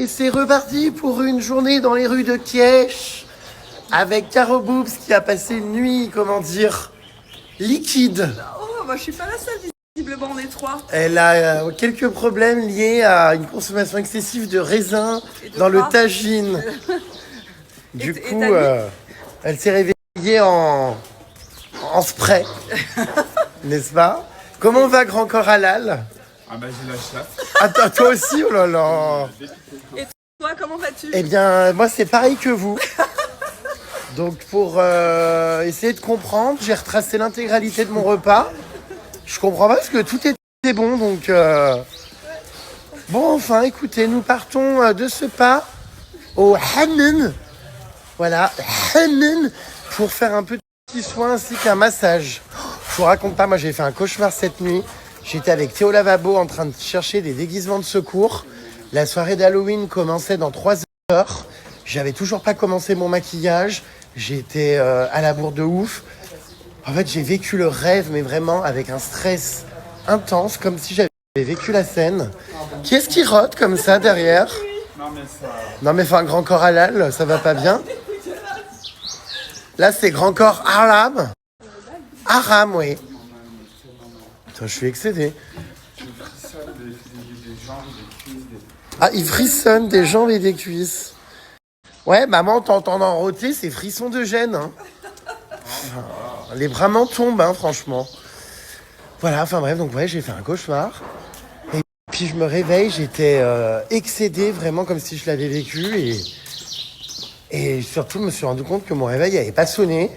Et c'est reparti pour une journée dans les rues de Kiev avec Caro Boobs qui a passé une nuit, comment dire, liquide. Oh, bah je suis pas la seule, visiblement, on est trois. Elle a quelques problèmes liés à une consommation excessive de raisins dans le tagine. Du coup, elle s'est réveillée en spray, n'est-ce pas? Comment va Grand Corps Halal? Ah bah j'ai la chasse. Attends, toi aussi, oh là là. Et toi, comment vas-tu? Eh bien, moi c'est pareil que vous. Donc pour essayer de comprendre, j'ai retracé l'intégralité de mon repas. Je comprends pas parce que tout était bon, donc... Bon, enfin, écoutez, nous partons de ce pas au Hanan. Voilà, Hanan, pour faire un petit soin ainsi qu'un massage. Je vous raconte pas, moi j'ai fait un cauchemar cette nuit. J'étais avec Théo Lavabo en train de chercher des déguisements de secours. La soirée d'Halloween commençait dans 3 heures. J'avais toujours pas commencé mon maquillage. J'étais à la bourre de ouf. En fait, j'ai vécu le rêve, mais vraiment avec un stress intense, comme si j'avais vécu la scène. Qui est-ce qui rote comme ça derrière? Non mais enfin, Grand Corps Halal, ça va pas bien. Là, c'est Grand Corps Aram. Aram, oui. Putain, je suis excédé. Ah, il frissonne des jambes et des cuisses. Ouais, maman, t'entendant rôter, c'est frisson de gêne. Hein. Enfin, les bras m'en tombent, hein, franchement. Voilà, enfin bref, donc ouais, j'ai fait un cauchemar. Et puis je me réveille, j'étais excédé, vraiment comme si je l'avais vécu. Et surtout, je me suis rendu compte que mon réveil n'avait pas sonné.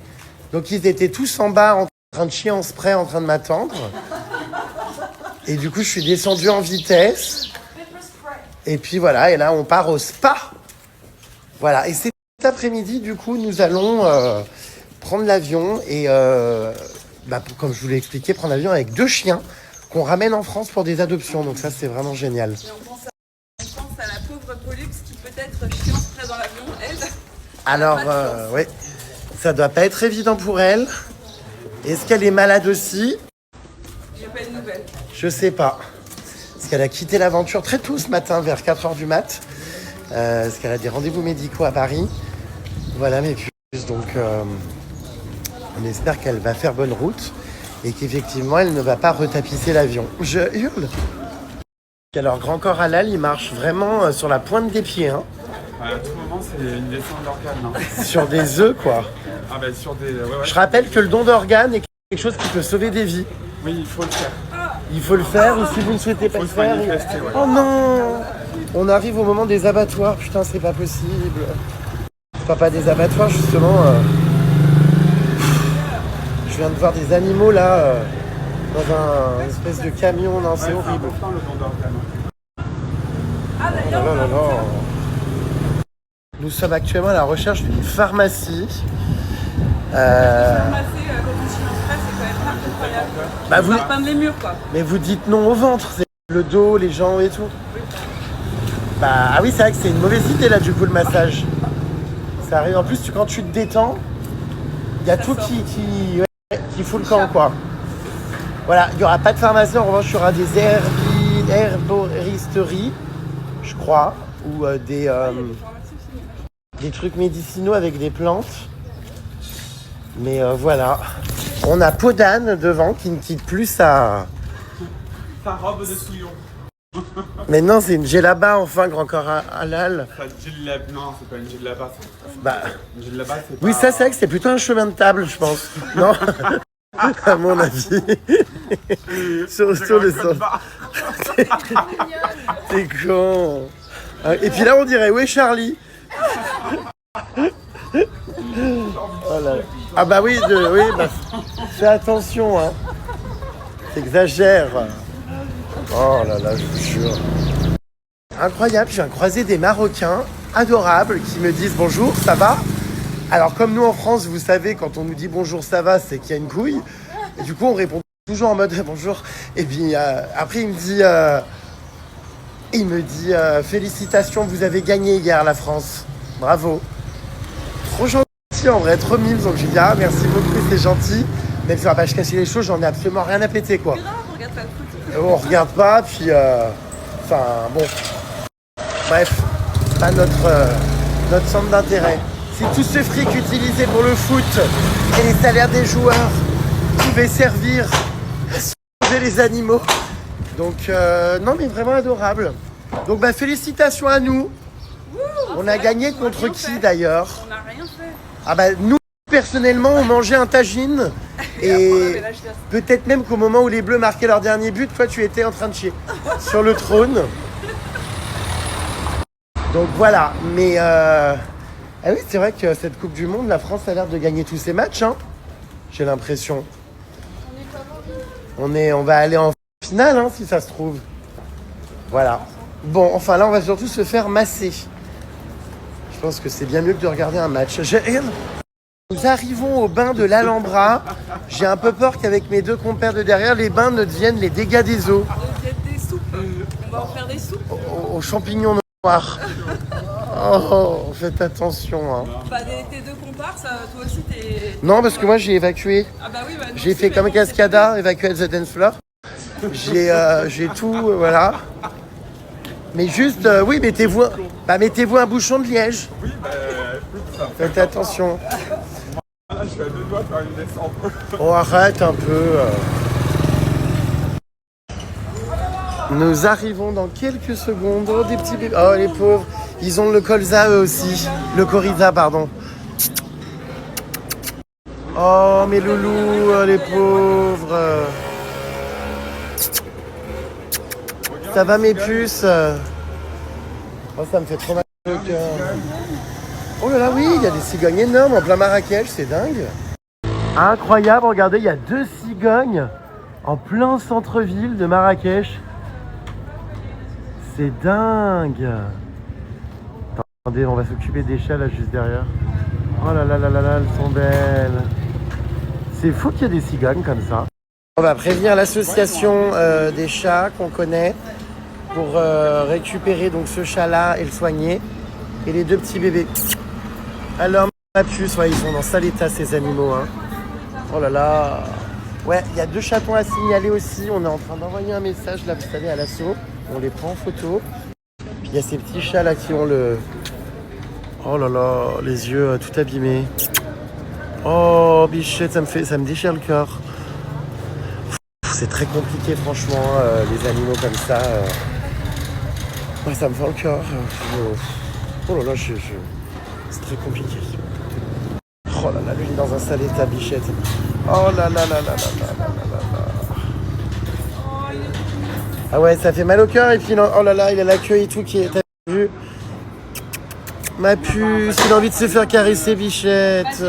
Donc ils étaient tous en bas, en train de chier en spray, en train de m'attendre. Et du coup, je suis descendu en vitesse. Et puis voilà, et là, on part au spa. Voilà, et cet après-midi, du coup, nous allons prendre l'avion et, comme je vous l'ai expliqué, prendre l'avion avec 2 chiens qu'on ramène en France pour des adoptions. Donc ça, c'est vraiment génial. Et on pense à la pauvre Pollux qui peut-être chie en spray dans l'avion, elle. Alors, oui, ça doit pas être évident pour elle. Est-ce qu'elle est malade aussi? J'ai pas de nouvelles. Je sais pas. Parce qu'elle a quitté l'aventure très tôt ce matin, vers 4h du mat'. Parce qu'elle a des rendez-vous médicaux à Paris. Voilà mes puces. Donc, on espère qu'elle va faire bonne route. Et qu'effectivement, elle ne va pas retapisser l'avion. Je hurle. Alors, Grand Corps Halal, il marche vraiment sur la pointe des pieds. Hein. À tout moment, c'est une descente d'organes. Hein. Sur des œufs, quoi. Ah bah sur des... Ouais. Je rappelle que le don d'organes est quelque chose qui peut sauver des vies. Oui, il faut le faire. Il faut le faire, ou si vous ne souhaitez pas le faire... Ouais. Oh non! On arrive au moment des abattoirs. Putain, c'est pas possible. C'est pas des abattoirs, justement. Je viens de voir des animaux, là, dans un espèce de camion. Non, c'est horrible. C'est important, le don d'organes. Ah Oh d'ailleurs, là là là. Nous sommes actuellement à la recherche d'une pharmacie. ramasser quand on chie en spray, c'est quand même incroyable. Bah, On va peindre les murs, quoi. Mais vous dites non au ventre, c'est le dos, les jambes et tout. Bah ah oui, c'est vrai que c'est une mauvaise idée là du coup le massage. Ça arrive en plus quand tu te détends, il y a tout qui fout le camp quoi. Voilà, il n'y aura pas de pharmacie, en revanche il y aura des herboristeries, je crois, ou des trucs médicinaux avec des plantes. Mais voilà, on a Podane devant qui ne quitte plus sa robe de souillon. Mais non, c'est une djellaba, enfin, Grand Corps Halal. Non, c'est pas une djellaba. Bah, Une djellaba, c'est pas... oui, ça, c'est vrai que c'est plutôt un chemin de table, je pense. Non à mon avis. sur le sens. T'es con. Et puis là, on dirait, où est Charlie? Oh là là. Ah bah oui, fais attention, hein. T'exagères. Oh là là, je vous jure. Incroyable, je viens de croiser des Marocains adorables qui me disent bonjour, ça va? Alors comme nous en France, vous savez, quand on nous dit bonjour, ça va, c'est qu'il y a une couille. Et du coup, on répond toujours en mode bonjour. Et puis après, il me dit félicitations, vous avez gagné hier la France. Bravo. Trop gentil en vrai, trop mime. Donc je dis merci beaucoup, c'est gentil. Même si on va pas se casser les choses, j'en ai absolument rien à péter quoi. On regarde pas le foot. On regarde pas, puis... Enfin, bon. Bref. pas notre centre d'intérêt. Si tout ce fric utilisé pour le foot et les salaires des joueurs pouvait servir à sauver les animaux. Donc, non, mais vraiment adorable. Donc, bah, félicitations à nous. On a gagné contre qui d'ailleurs? On n'a rien fait. Ah bah, nous, personnellement, on mangeait un tagine. Et peut-être même qu'au moment où les Bleus marquaient leur dernier but, toi, tu étais en train de chier sur le trône. Donc voilà, mais... Ah oui, c'est vrai que cette Coupe du Monde, la France a l'air de gagner tous ses matchs, hein. J'ai l'impression. On va aller en finale, hein, si ça se trouve. Voilà. Bon, enfin là, on va surtout se faire masser. Je pense que c'est bien mieux que de regarder un match. Nous arrivons au bain de l'Alhambra. J'ai un peu peur qu'avec mes deux compères de derrière, les bains ne deviennent les dégâts des eaux. Des soupes. On va en faire des soupes. Aux champignons noirs. Oh, faites attention. Hein. Bah, tes deux comparses, toi aussi, t'es... Non, parce que moi, j'ai évacué. Ah bah oui, bah, J'ai fait comme Cascada, évacuer the dance floor. J'ai tout, voilà. Mais juste, oui, mettez-vous un bouchon de liège. Oui, bah écoute, ça me fait. Faites attention. Là, je suis à 2 doigts de faire une descente. Oh, arrête un peu. Nous arrivons dans quelques secondes. Oh, des petits bébés. Oh, les pauvres. Ils ont le colza, eux aussi. Le coryza, pardon. Oh, mes loulous, les pauvres. Ça va, mes puces? Oh, ça me fait trop mal au cœur. Oh là là, oui, il y a des cigognes énormes en plein Marrakech, c'est dingue. Incroyable, regardez, il y a 2 cigognes en plein centre-ville de Marrakech. C'est dingue. Attendez, on va s'occuper des chats là juste derrière. Oh là là là là là, elles sont belles. C'est fou qu'il y ait des cigognes comme ça. On va prévenir l'association des chats qu'on connaît pour récupérer donc ce chat-là et le soigner. Et les 2 petits bébés. Alors, ma puce, ouais, ils sont dans sale état ces animaux. Hein. Oh là là. Ouais, il y a 2 chatons à signaler aussi. On est en train d'envoyer un message là, vous savez, à l'assaut. On les prend en photo. Puis il y a ces petits chats là qui ont le... Oh là là, les yeux tout abîmés. Oh, bichette, ça me déchire le cœur. C'est très compliqué, franchement, les animaux comme ça. Ouais, ça me fait le cœur. Oh là là, c'est très compliqué. Oh là là, lui, il est dans un sale état, bichette. Oh là là là là là là là là là. Ah ouais, ça fait mal au cœur. Et puis, oh là là, il a la queue et tout qui est... T'as vu? Ma puce, il a envie de se faire caresser, bichette.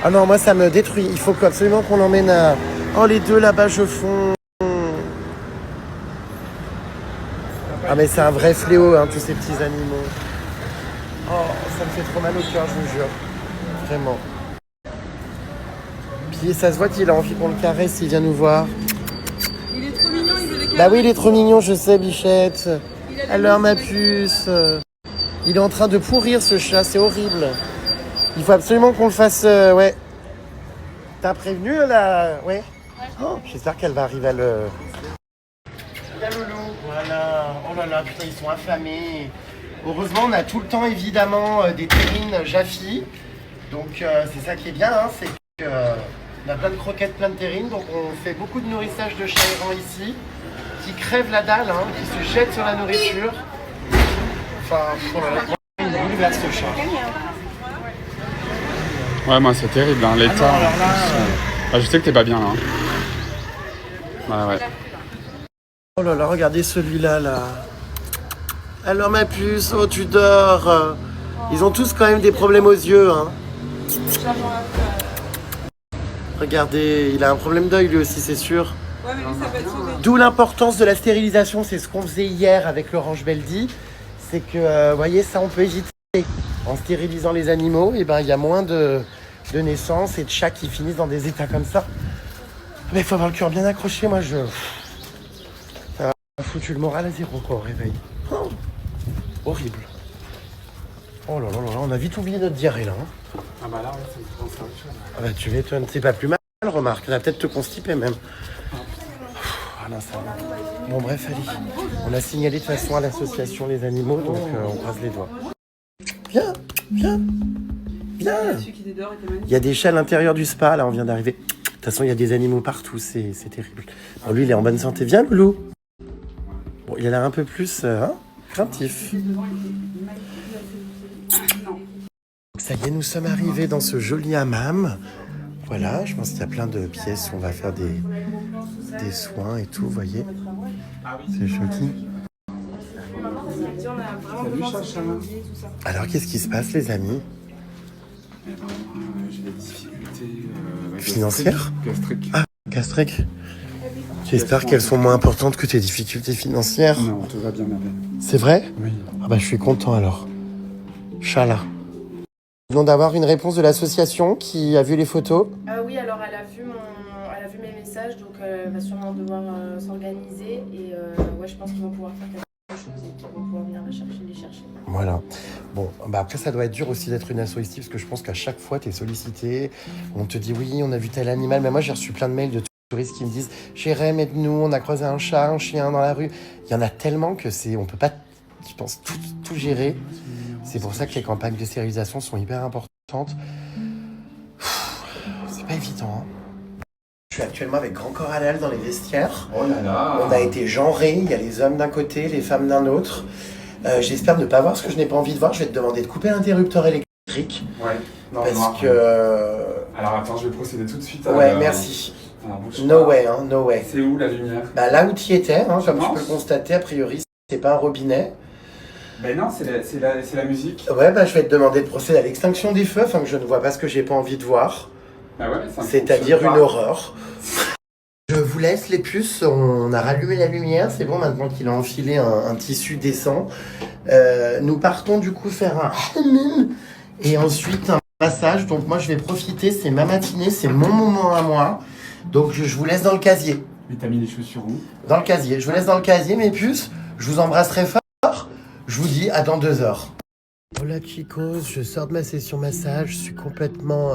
Ah non, moi, ça me détruit. Il faut absolument qu'on l'emmène à... Oh, les 2 là-bas, je fonds. Ah, mais c'est un vrai fléau, hein, tous ces petits animaux. Oh, ça me fait trop mal au cœur, je vous jure. Vraiment. Puis ça se voit qu'il a envie qu'on le caresse, il vient nous voir. Il est trop mignon, il veut des câlins. Bah oui, il est trop mignon, je sais, bichette. Alors, ma puce. Il est en train de pourrir, ce chat, c'est horrible. Il faut absolument qu'on le fasse, ouais. T'as prévenu, là? Ouais. Oh, j'espère qu'elle va arriver à le... La loulou, voilà. Oh là là, putain, ils sont affamés. Heureusement, on a tout le temps, évidemment, des terrines Jaffi. Donc, c'est ça qui est bien, hein, c'est qu'on a plein de croquettes, plein de terrines. Donc, on fait beaucoup de nourrissage de chats errants ici, qui crèvent la dalle, hein, qui se jettent sur la nourriture. Enfin, oh là là, il bouleverse ce chat. Ouais, moi, c'est terrible, hein, l'état. Ah non, alors là, Ah, je sais que t'es pas bien, là. Ouais, ouais. Oh là là, regardez celui-là, là. Alors, ma puce, oh, tu dors. Ils ont tous quand même des problèmes aux yeux, hein. Regardez, il a un problème d'œil, lui aussi, c'est sûr. Ouais, mais lui, ça va être sauvé. D'où l'importance de la stérilisation, c'est ce qu'on faisait hier avec l'Orange Beldi. C'est que, vous voyez, ça, on peut éviter. En stérilisant les animaux, et ben, il y a moins de naissances et de chats qui finissent dans des états comme ça. Mais il faut avoir le cœur bien accroché, moi, ça m'a foutu le moral à 0, quoi, au réveil. Oh, horrible. Oh là là là, on a vite oublié notre diarrhée, là. Hein. Ah bah là, ouais, ça me fait penser à autre chose. Ah bah, tu m'étonnes, c'est pas plus mal, remarque. Ça va peut-être te constiper, même. Ah non, ça va. Bon, bref, allez. On a signalé de toute façon à l'association Les Animaux, donc on croise les doigts. Viens, viens, viens. Celui qui était dehors était magnifique. Il y a des chats à l'intérieur du spa, là, on vient d'arriver. De toute façon, il y a des animaux partout, c'est terrible. Bon, lui, il est en bonne santé. Viens, Loulou. Bon, il a l'air un peu plus craintif. Ça y est, nous sommes arrivés dans ce joli hammam. Voilà, je pense qu'il y a plein de pièces où on va faire des soins et tout, vous voyez. C'est joli. Alors, qu'est-ce qui se passe, les amis? J'ai des difficultés Financières? gastriques. Ah, gastriques. J'espère qu'elles sont moins importantes que tes difficultés financières. Non, tout va bien, Merveille. C'est vrai? Oui. Ah bah, je suis content alors. Inch'Allah. Nous venons d'avoir une réponse de l'association qui a vu les photos. Oui, alors elle a vu mes messages, donc elle va sûrement devoir s'organiser. Et ouais, je pense qu'ils vont pouvoir faire quelque chose et qu'ils vont pouvoir venir les chercher. Voilà. Bon, bah après, ça doit être dur aussi d'être une asso ici, parce que je pense qu'à chaque fois, tu es sollicité. On te dit, oui, on a vu tel animal. Mais moi, j'ai reçu plein de mails de touristes qui me disent, Jérém, aide-nous, on a croisé un chat, un chien dans la rue. Il y en a tellement que on peut pas, je pense, tout gérer. C'est pour ça que les campagnes de stérilisation sont hyper importantes. C'est pas évident, hein. Je suis actuellement avec Grand Corps Halal dans les vestiaires. Oh là là. On a été genrés, il y a les hommes d'un côté, les femmes d'un autre. J'espère ne pas voir ce que je n'ai pas envie de voir. Je vais te demander de couper l'interrupteur électrique. Ouais. Non, Parce non. que... Alors attends, je vais procéder tout de suite. Ouais, merci. Alors, bouge No pas. way, hein, no way. C'est où la lumière? Bah là où tu étais, hein, comme tu Non. peux le constater, a priori, c'est pas un robinet. Ben non, c'est la musique. Ouais, bah je vais te demander de procéder à l'extinction des feux afin que je ne vois pas ce que j'ai pas envie de voir. Ah ouais, ça ne C'est-à-dire fonctionne une pas. horreur. Je vous laisse les puces, on a rallumé la lumière, c'est bon maintenant qu'il a enfilé un tissu décent. Nous partons du coup faire un et ensuite un massage. Donc moi je vais profiter, c'est ma matinée, c'est mon moment à moi. Donc je vous laisse dans le casier. Mais t'as mis les chaussures où? Dans le casier, je vous laisse dans le casier mes puces. Je vous embrasse très fort. Je vous dis à dans 2 heures. Hola chicos, je sors de ma session massage, je suis complètement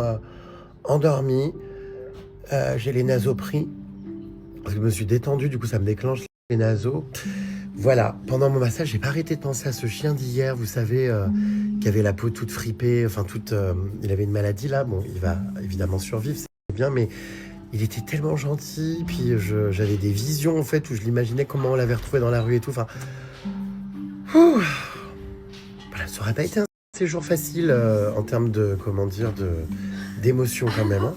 endormi. J'ai les naseaux pris. Parce que je me suis détendu, du coup ça me déclenche les naseaux. Voilà, pendant mon massage, j'ai pas arrêté de penser à ce chien d'hier, vous savez, qui avait la peau toute fripée, enfin il avait une maladie là, bon, il va évidemment survivre, c'est bien, mais il était tellement gentil, puis j'avais des visions en fait, où je l'imaginais comment on l'avait retrouvé dans la rue et tout, enfin... Voilà, ça aurait pas été un séjour facile en termes de, d'émotion quand même, hein.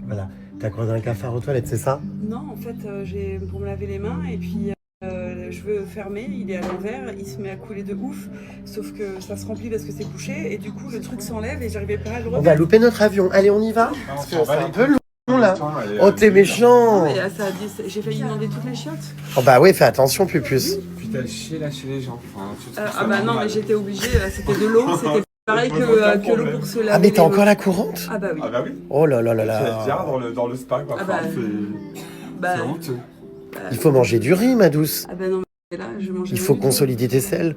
Voilà. T'as croisé un cafard aux toilettes, c'est ça? Non, en fait, j'ai pour me laver les mains et puis je veux fermer, il est à l'envers, il se met à couler de ouf, sauf que ça se remplit parce que c'est bouché et du coup le truc s'enlève et j'arrivais pas à le On remettre. va louper notre avion. Allez, on y va? Parce que c'est un peu long là. Oh, t'es méchant! Mais, j'ai failli demander toutes les chiottes. Oh bah oui, fais attention, Pupus. Puis t'as chié là chez les gens. Enfin, Ah bah non, mais j'étais obligée, c'était de l'eau, c'était pareil que l'eau pour se laver. Ah mais t'as les encore mains. la courante? Ah bah oui. Ah bah oui. Oh là là là Tu vas être bien là. dans le spa quoi. Ah bah, Enfin, bah, c'est honteux. Il faut manger du riz, ma douce. Ah bah non, mais là, je mangeais Il faut même du consolider tes selles.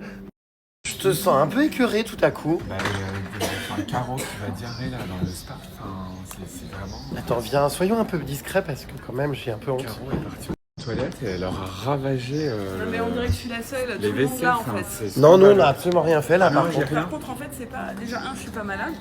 Je te sens un peu écœuré tout à coup. Bah, Caro qui va diarrhée là dans le spa. Enfin, c'est vraiment. Attends, viens, soyons un peu discrets parce que quand même j'ai un peu honte. Caro est partie aux toilettes et elle leur a ravagé. Non mais on dirait que je suis la seule, tout les le monde vaisselles. là en enfin, fait. c'est Non, nous on scandaleux. n'a absolument rien fait là Ah non, par j'ai contre. rien. Par contre en fait c'est pas, déjà je suis pas malade,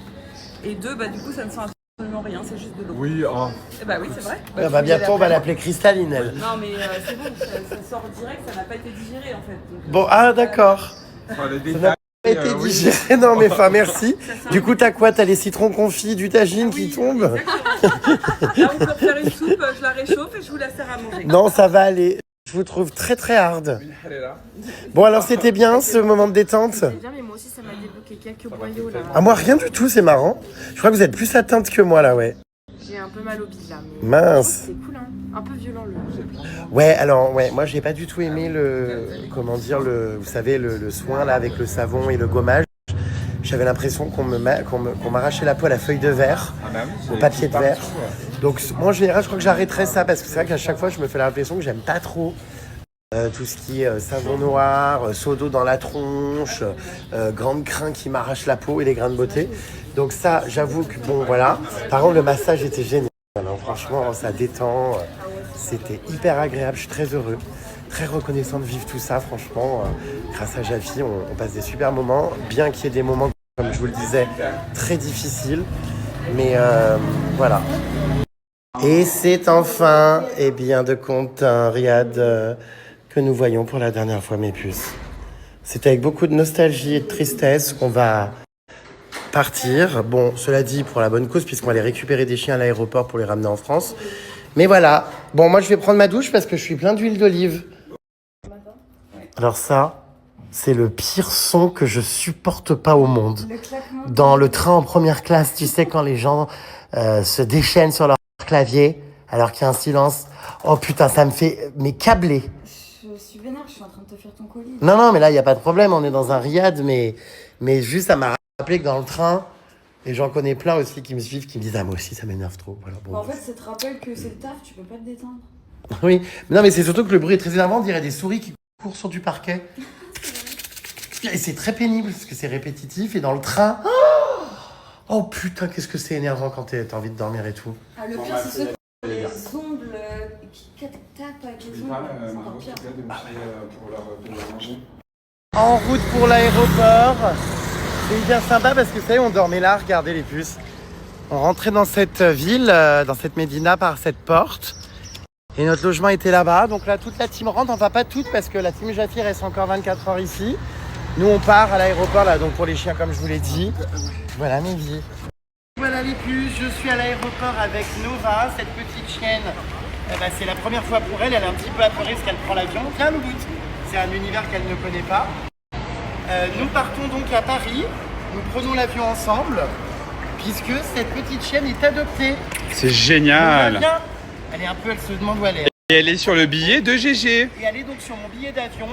et deux, bah du coup ça ne sent absolument rien, c'est juste de l'eau. Oui, oh. Et bah oui c'est vrai. Ah tu bah peux y aller bientôt on va après. l'appeler Cristalline elle. Non mais c'est bon, ça sort direct, ça n'a pas été digéré en fait. Donc, Bon, ah d'accord. Enfin, les Ça détails, n'a pas été oui. digéré, non mais enfin merci. ça sent- Du coup t'as quoi? T'as les citrons confits du tagine qui Oui, tombent? exactement. Là on peut faire une soupe, je la réchauffe et je vous la sers à manger. Non, ça va aller. Je vous trouve très très hard. Elle est là. Bon alors c'était bien ce moment de détente? C'est bien, mais moi aussi ça m'a débloqué quelques boyaux là. Ah moi rien du tout, c'est marrant. Je crois que vous êtes plus atteinte que moi là, ouais. J'ai un peu mal au bide là, mais Mince. c'est cool hein. Un peu violent le. Ouais, alors ouais, moi j'ai pas du tout aimé vous savez, le soin là avec le savon et le gommage. J'avais l'impression qu'on m'arrachait la peau à la feuille de verre, Ah bah oui, au j'ai papier de partout, verre. Donc moi en général je crois que j'arrêterais ça parce que c'est vrai qu'à chaque fois je me fais la réflexion que j'aime pas trop tout ce qui est savon noir, seau d'eau dans la tronche, grande crin qui m'arrache la peau et les grains de beauté. Donc ça j'avoue que bon voilà. Par contre le massage était génial, hein. Franchement ça détend, c'était hyper agréable, je suis très heureux. Très reconnaissant de vivre tout ça, franchement. Grâce à Javi, on passe des super moments, bien qu'il y ait des moments comme je vous le disais, très difficile. Mais voilà. Et c'est enfin, eh bien, de compte un riad que nous voyons pour la dernière fois, mes puces. C'est avec beaucoup de nostalgie et de tristesse qu'on va partir. Bon, cela dit, pour la bonne cause, puisqu'on va aller récupérer des chiens à l'aéroport pour les ramener en France. Mais voilà. Bon, moi, je vais prendre ma douche parce que je suis plein d'huile d'olive. Alors ça, c'est le pire son que je supporte pas au monde. Dans le train en première classe, tu sais, quand les gens se déchaînent sur leur clavier alors qu'il y a un silence. Oh putain, ça me fait câbler. Je suis vénère, je suis en train de te faire ton colis. Non, mais là, il n'y a pas de problème. On est dans un riad, mais juste, ça m'a rappelé que dans le train, et j'en connais plein aussi qui me suivent, qui me disent « Ah, moi aussi, ça m'énerve trop. » Voilà, bon. En fait, ça te rappelle que c'est le taf, tu peux pas te détendre. Oui, non, mais c'est surtout que le bruit est très énervant. On dirait des souris qui courent sur du parquet. Et c'est très pénible parce que c'est répétitif. Et dans le train... Oh putain, qu'est-ce que c'est énervant quand t'as envie de dormir et tout. Ah, le pire, c'est ceux qui ont les ongles qui tapent avec les ongles. C'est encore pire. En route pour l'aéroport. C'est hyper sympa parce que vous savez, on dormait là, regardez les puces. On rentrait dans cette ville, dans cette médina par cette porte. Et notre logement était là-bas. Donc là, toute la team rentre. Enfin, pas toute parce que la team Jaffi reste encore 24 heures ici. Nous, on part à l'aéroport là, donc pour les chiens, comme je vous l'ai dit. Voilà mes vies. Voilà les puces, je suis à l'aéroport avec Nova, cette petite chienne. C'est la première fois pour elle, elle est un petit peu apeurée parce qu'elle prend l'avion. Viens, Louloute. C'est un univers qu'elle ne connaît pas. Nous partons donc à Paris. Nous prenons l'avion ensemble puisque cette petite chienne est adoptée. C'est génial. Elle est un peu, elle se demande où elle est. Et elle est sur le billet de GG. Et elle est donc sur mon billet d'avion.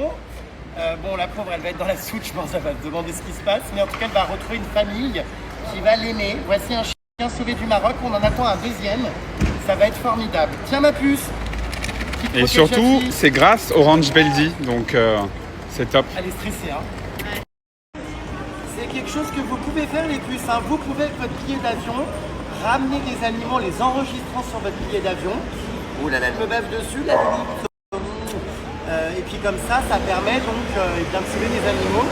Bon, la pauvre, elle va être dans la soute, je pense, elle va se demander ce qui se passe. Mais en tout cas, elle va retrouver une famille qui va l'aimer. Voici un chien sauvé du Maroc, on en attend un deuxième. Ça va être formidable. Tiens, ma puce. Et surtout, c'est grâce Orange Beldy, donc c'est top. Elle est stressée, hein. C'est quelque chose que vous pouvez faire, les puces. Hein. Vous pouvez, avec votre billet d'avion, ramener des animaux, les enregistrant sur votre billet d'avion. Ouh là là, elle me bave dessus, la limite. Et puis comme ça permet donc bien de sauver des animaux.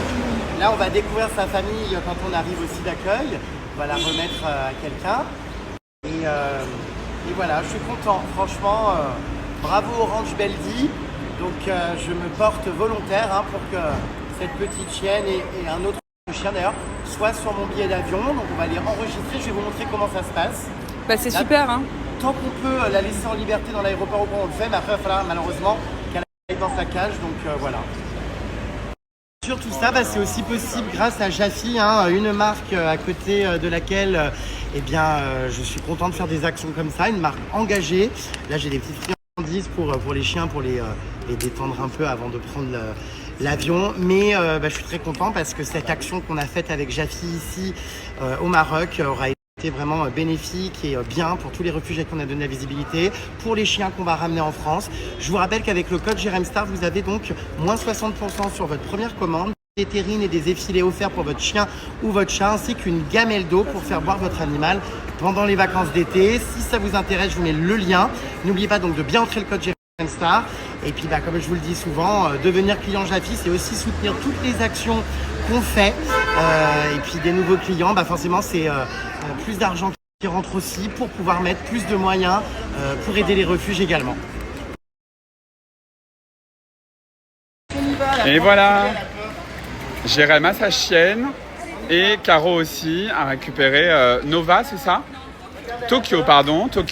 Là, on va découvrir sa famille quand on arrive au site d'accueil. On va la remettre à quelqu'un. Et voilà, je suis content. Franchement, bravo Orange Beldy. Donc je me porte volontaire pour que cette petite chienne et un autre chien d'ailleurs soient sur mon billet d'avion. Donc on va les enregistrer. Je vais vous montrer comment ça se passe. Bah c'est super, hein. Tant qu'on peut la laisser en liberté dans l'aéroport ou on le fait, mais après il va falloir malheureusement qu'elle aille dans sa cage, donc voilà. Sur tout ça, c'est aussi possible grâce à Jaffi, une marque à côté de laquelle je suis content de faire des actions comme ça, une marque engagée. Là j'ai des petites friandises pour les chiens, pour les détendre un peu avant de prendre l'avion. Mais je suis très content parce que cette action qu'on a faite avec Jaffi ici au Maroc aura été vraiment bénéfique et bien pour tous les refuges qu'on a donné la visibilité, pour les chiens qu'on va ramener en France. Je vous rappelle qu'avec le code JRMSTAR, vous avez donc moins 60% sur votre première commande, des terrines et des effilés offerts pour votre chien ou votre chat, ainsi qu'une gamelle d'eau pour faire boire votre animal pendant les vacances d'été. Si ça vous intéresse, je vous mets le lien. N'oubliez pas donc de bien entrer le code JRMSTAR. Et puis comme je vous le dis souvent, devenir client Jaffi, c'est aussi soutenir toutes les actions qu'on fait. Et puis des nouveaux clients, forcément c'est plus d'argent qui rentre aussi pour pouvoir mettre plus de moyens pour aider les refuges également. Et voilà, Jérém a sa chienne et Caro aussi a récupéré Nova, c'est ça? Tokyo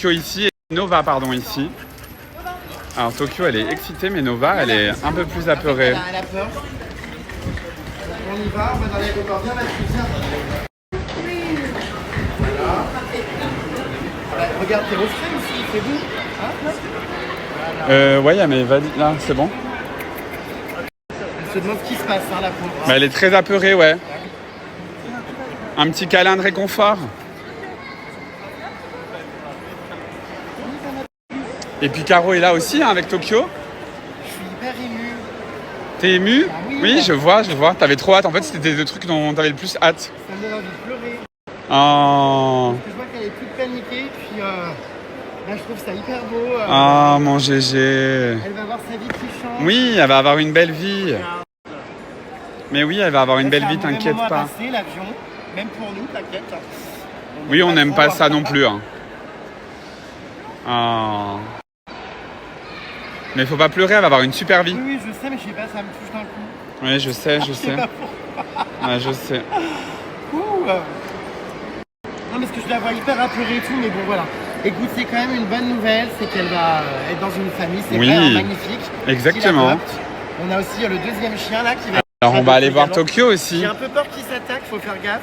ici et Nova ici. Alors Tokyo elle est excitée mais Nova elle est un peu plus apeurée. Elle a peur. On y va, on va dans l'aéroport. Viens, viens. Voilà. Regarde tes refrains aussi, il fait beau. Ouais, mais vas-y, là, c'est bon. Elle se demande ce qui se passe, la pauvre. Elle est très apeurée, ouais. Un petit câlin de réconfort. Et puis Caro est là aussi, avec Tokyo. Je suis hyper ému. T'es ému? Oui, je vois. T'avais trop hâte. En fait, c'était des trucs dont t'avais le plus hâte. Ça me donne envie de pleurer. Oh. Parce que je vois qu'elle est toute paniquée, puis là, je trouve ça hyper beau. Ah, mon GG. Elle va avoir sa vie qui change. Oui, elle va avoir une belle vie. Mais oui, elle va avoir une belle vie, t'inquiète pas. Passer, l'avion. Même pour nous, t'inquiète. Oui, on n'aime pas ça non plus. Hein. Oh. Mais faut pas pleurer, elle va avoir une super vie. Oui, je sais, mais je sais pas, ça me touche d'un coup. Oui, je sais. Pas Ouais, je sais. Ouh. Non, parce que je la vois hyper apeurée et tout, mais bon, voilà. Écoute, c'est quand même une bonne nouvelle, c'est qu'elle va être dans une famille, c'est Oui. vrai, hein, magnifique. Exactement. Qui l'adopte. On a aussi le deuxième chien là qui va... Alors, on va aller voir également. Tokyo aussi. J'ai un peu peur qu'il s'attaque, faut faire gaffe.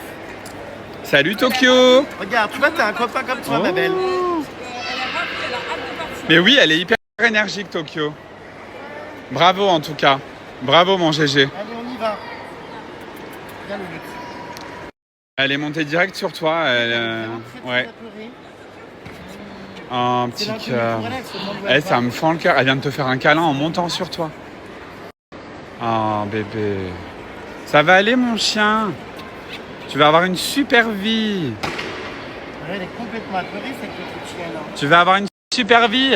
Salut Tokyo. Regarde, tu vois, t'as un copain comme toi, ma belle. Mais oui, elle est hyper énergique, Tokyo. Bravo en tout cas. Bravo mon GG. Allez, on y va. Viens, le but. Elle est montée direct sur toi. Elle, ouais. Un petit cœur. Eh, ça me fend le cœur. Elle vient de te faire un câlin en montant sur toi. Oh bébé. Ça va aller mon chien. Tu vas avoir une super vie. Elle est complètement apeurée, cette petite chienne. Tu vas avoir une super vie.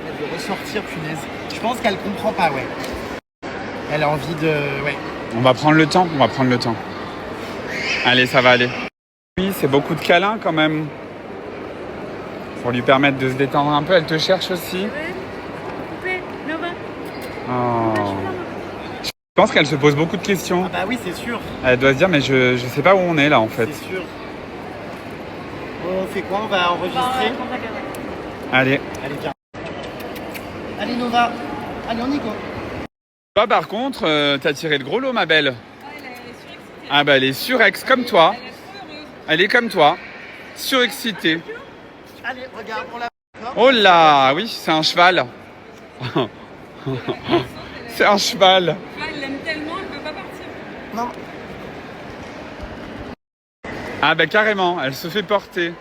Elle veut ressortir, punaise. Je pense qu'elle comprend pas, ouais. Elle a envie de... Ouais. On va prendre le temps. Allez, ça va aller. Oui, c'est beaucoup de câlins quand même. Pour lui permettre de se détendre un peu. Elle te cherche aussi. Oh. Je pense qu'elle se pose beaucoup de questions. Ah bah oui, c'est sûr. Elle doit se dire, mais je sais pas où on est là en fait. C'est sûr. Bon, on fait quoi? On va enregistrer? Allez. Allez, viens. Allez, Nova. Allez, on y go. Toi, par contre, t'as tiré le gros lot, ma belle. Ah bah, elle est surex comme toi. Elle est comme toi. Surexcitée. Allez, regarde, on la... Oh là, oui, c'est un cheval. C'est un cheval. Elle l'aime tellement, elle peut pas partir. Non. Ah bah carrément, elle se fait porter.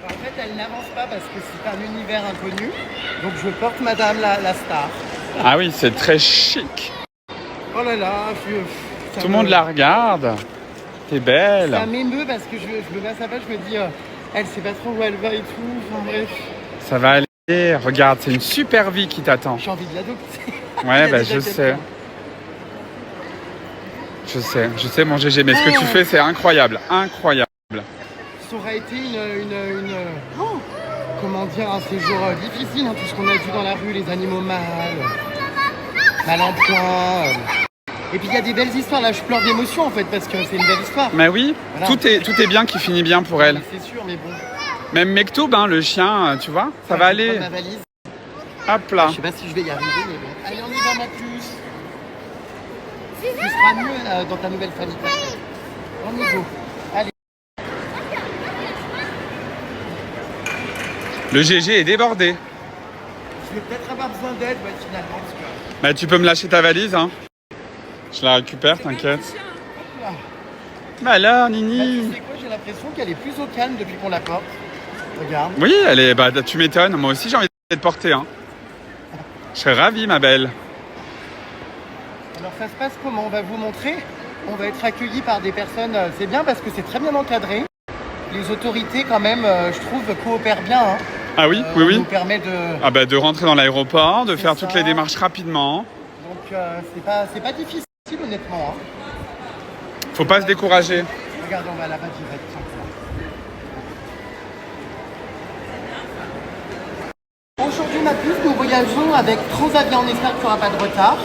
En fait, elle n'avance pas parce que c'est un univers inconnu. Donc, je porte madame la star. Ah oui, c'est très chic. Oh là là, Tout le monde la regarde. T'es belle. Ça m'émeut parce que je me mets à sa place, je me dis, elle sait pas trop où elle va et tout. Enfin bref, Ça va aller. Regarde, c'est une super vie qui t'attend. j'ai envie de l'adopter. Ouais, bah je sais. Je sais mon GG, mais ce que tu fais, c'est incroyable. Incroyable. Ça aurait été comment dire, un séjour difficile, hein, tout ce qu'on a vu dans la rue, les animaux mal en point. Et puis il y a des belles histoires, là je pleure d'émotion en fait, parce que c'est une belle histoire. Mais oui, Voilà. tout est bien qui finit bien pour elle. C'est sûr, mais bon. Même Mektoub, hein, le chien, tu vois, ça va Je vais aller. prendre ma valise. Hop là. Je sais pas si je vais y arriver, mais bon. Allez, on y va, ma puce. Tu seras mieux dans ta nouvelle famille. On y go. Allez. Le GG est débordé. Je vais peut-être avoir besoin d'aide, ouais, finalement. Parce que... Bah, tu peux me lâcher ta valise, hein. Je la récupère, t'inquiète. Bah alors, Bah, Nini. tu sais quoi, j'ai l'impression qu'elle est plus au calme depuis qu'on la porte. Regarde. Oui, elle est. Bah, tu m'étonnes. Moi aussi, j'ai envie de te porter, hein. Je serais ravi, ma belle. Alors ça se passe comment? On va vous montrer. On va être accueillis par des personnes. C'est bien parce que c'est très bien encadré. Les autorités, quand même, je trouve, coopèrent bien. Hein. Ah oui, On oui. nous permet de... Ah bah, de rentrer dans l'aéroport, de C'est faire ça. toutes les démarches rapidement. Donc c'est pas difficile, honnêtement. Hein. Faut pas se décourager. Regarde, on va là-bas direct. Aujourd'hui, ma puce, nous voyageons avec Transavia. On espère qu'il n'y aura pas de retard.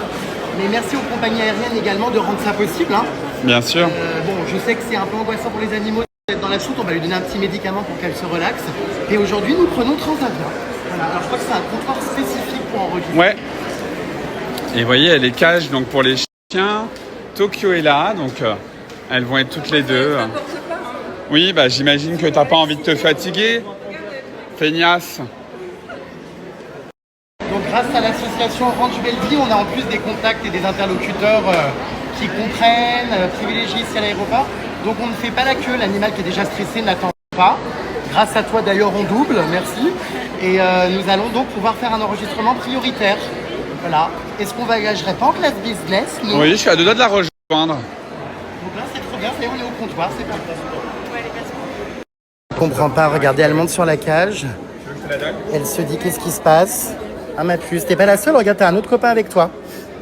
Mais merci aux compagnies aériennes également de rendre ça possible. Hein. Bien sûr. Bon, je sais que c'est un peu angoissant pour les animaux d'être dans la chute. On va lui donner un petit médicament pour qu'elle se relaxe. Et aujourd'hui, nous prenons Transavia. Voilà. Alors, je crois que c'est un comptoir spécifique pour enregistrer. Ouais. Et vous voyez, elle est cage donc pour les chiens. Tokyo est là, donc elles vont être toutes les deux. Oui, bah j'imagine que t'as pas envie de te fatiguer. Feignasse. Donc grâce à l'association Ranch Belleville, on a en plus des contacts et des interlocuteurs qui comprennent, privilégient ici à l'aéroport. Donc on ne fait pas la queue, l'animal qui est déjà stressé n'attend pas. Grâce à toi d'ailleurs on double, merci. Et nous allons donc pouvoir faire un enregistrement prioritaire. Voilà. Est-ce qu'on voyagerait pas en classe business? Non. Oui, je suis à deux doigts de la rejoindre. Donc là c'est trop bien, c'est on est au comptoir, c'est parti. Je comprends pas, regardez, elle monte sur la cage. Elle se dit qu'est-ce qui se passe. Ah ma puce, t'es pas la seule, regarde, t'as un autre copain avec toi.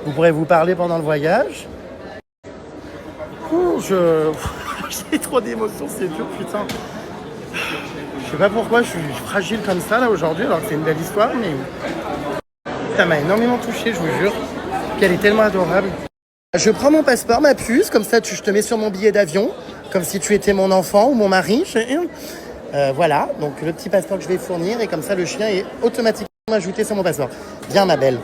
Vous pourrez vous parler pendant le voyage. J'ai trop d'émotions, c'est dur, putain. Je sais pas pourquoi je suis fragile comme ça là aujourd'hui, alors que c'est une belle histoire, mais ça m'a énormément touché, je vous jure. Puis elle est tellement adorable. Je prends mon passeport, ma puce, comme ça je te mets sur mon billet d'avion, comme si tu étais mon enfant ou mon mari. Voilà, donc le petit passeport que je vais fournir, et comme ça le chien est automatiquement ajouté sur mon passeport. Viens ma belle.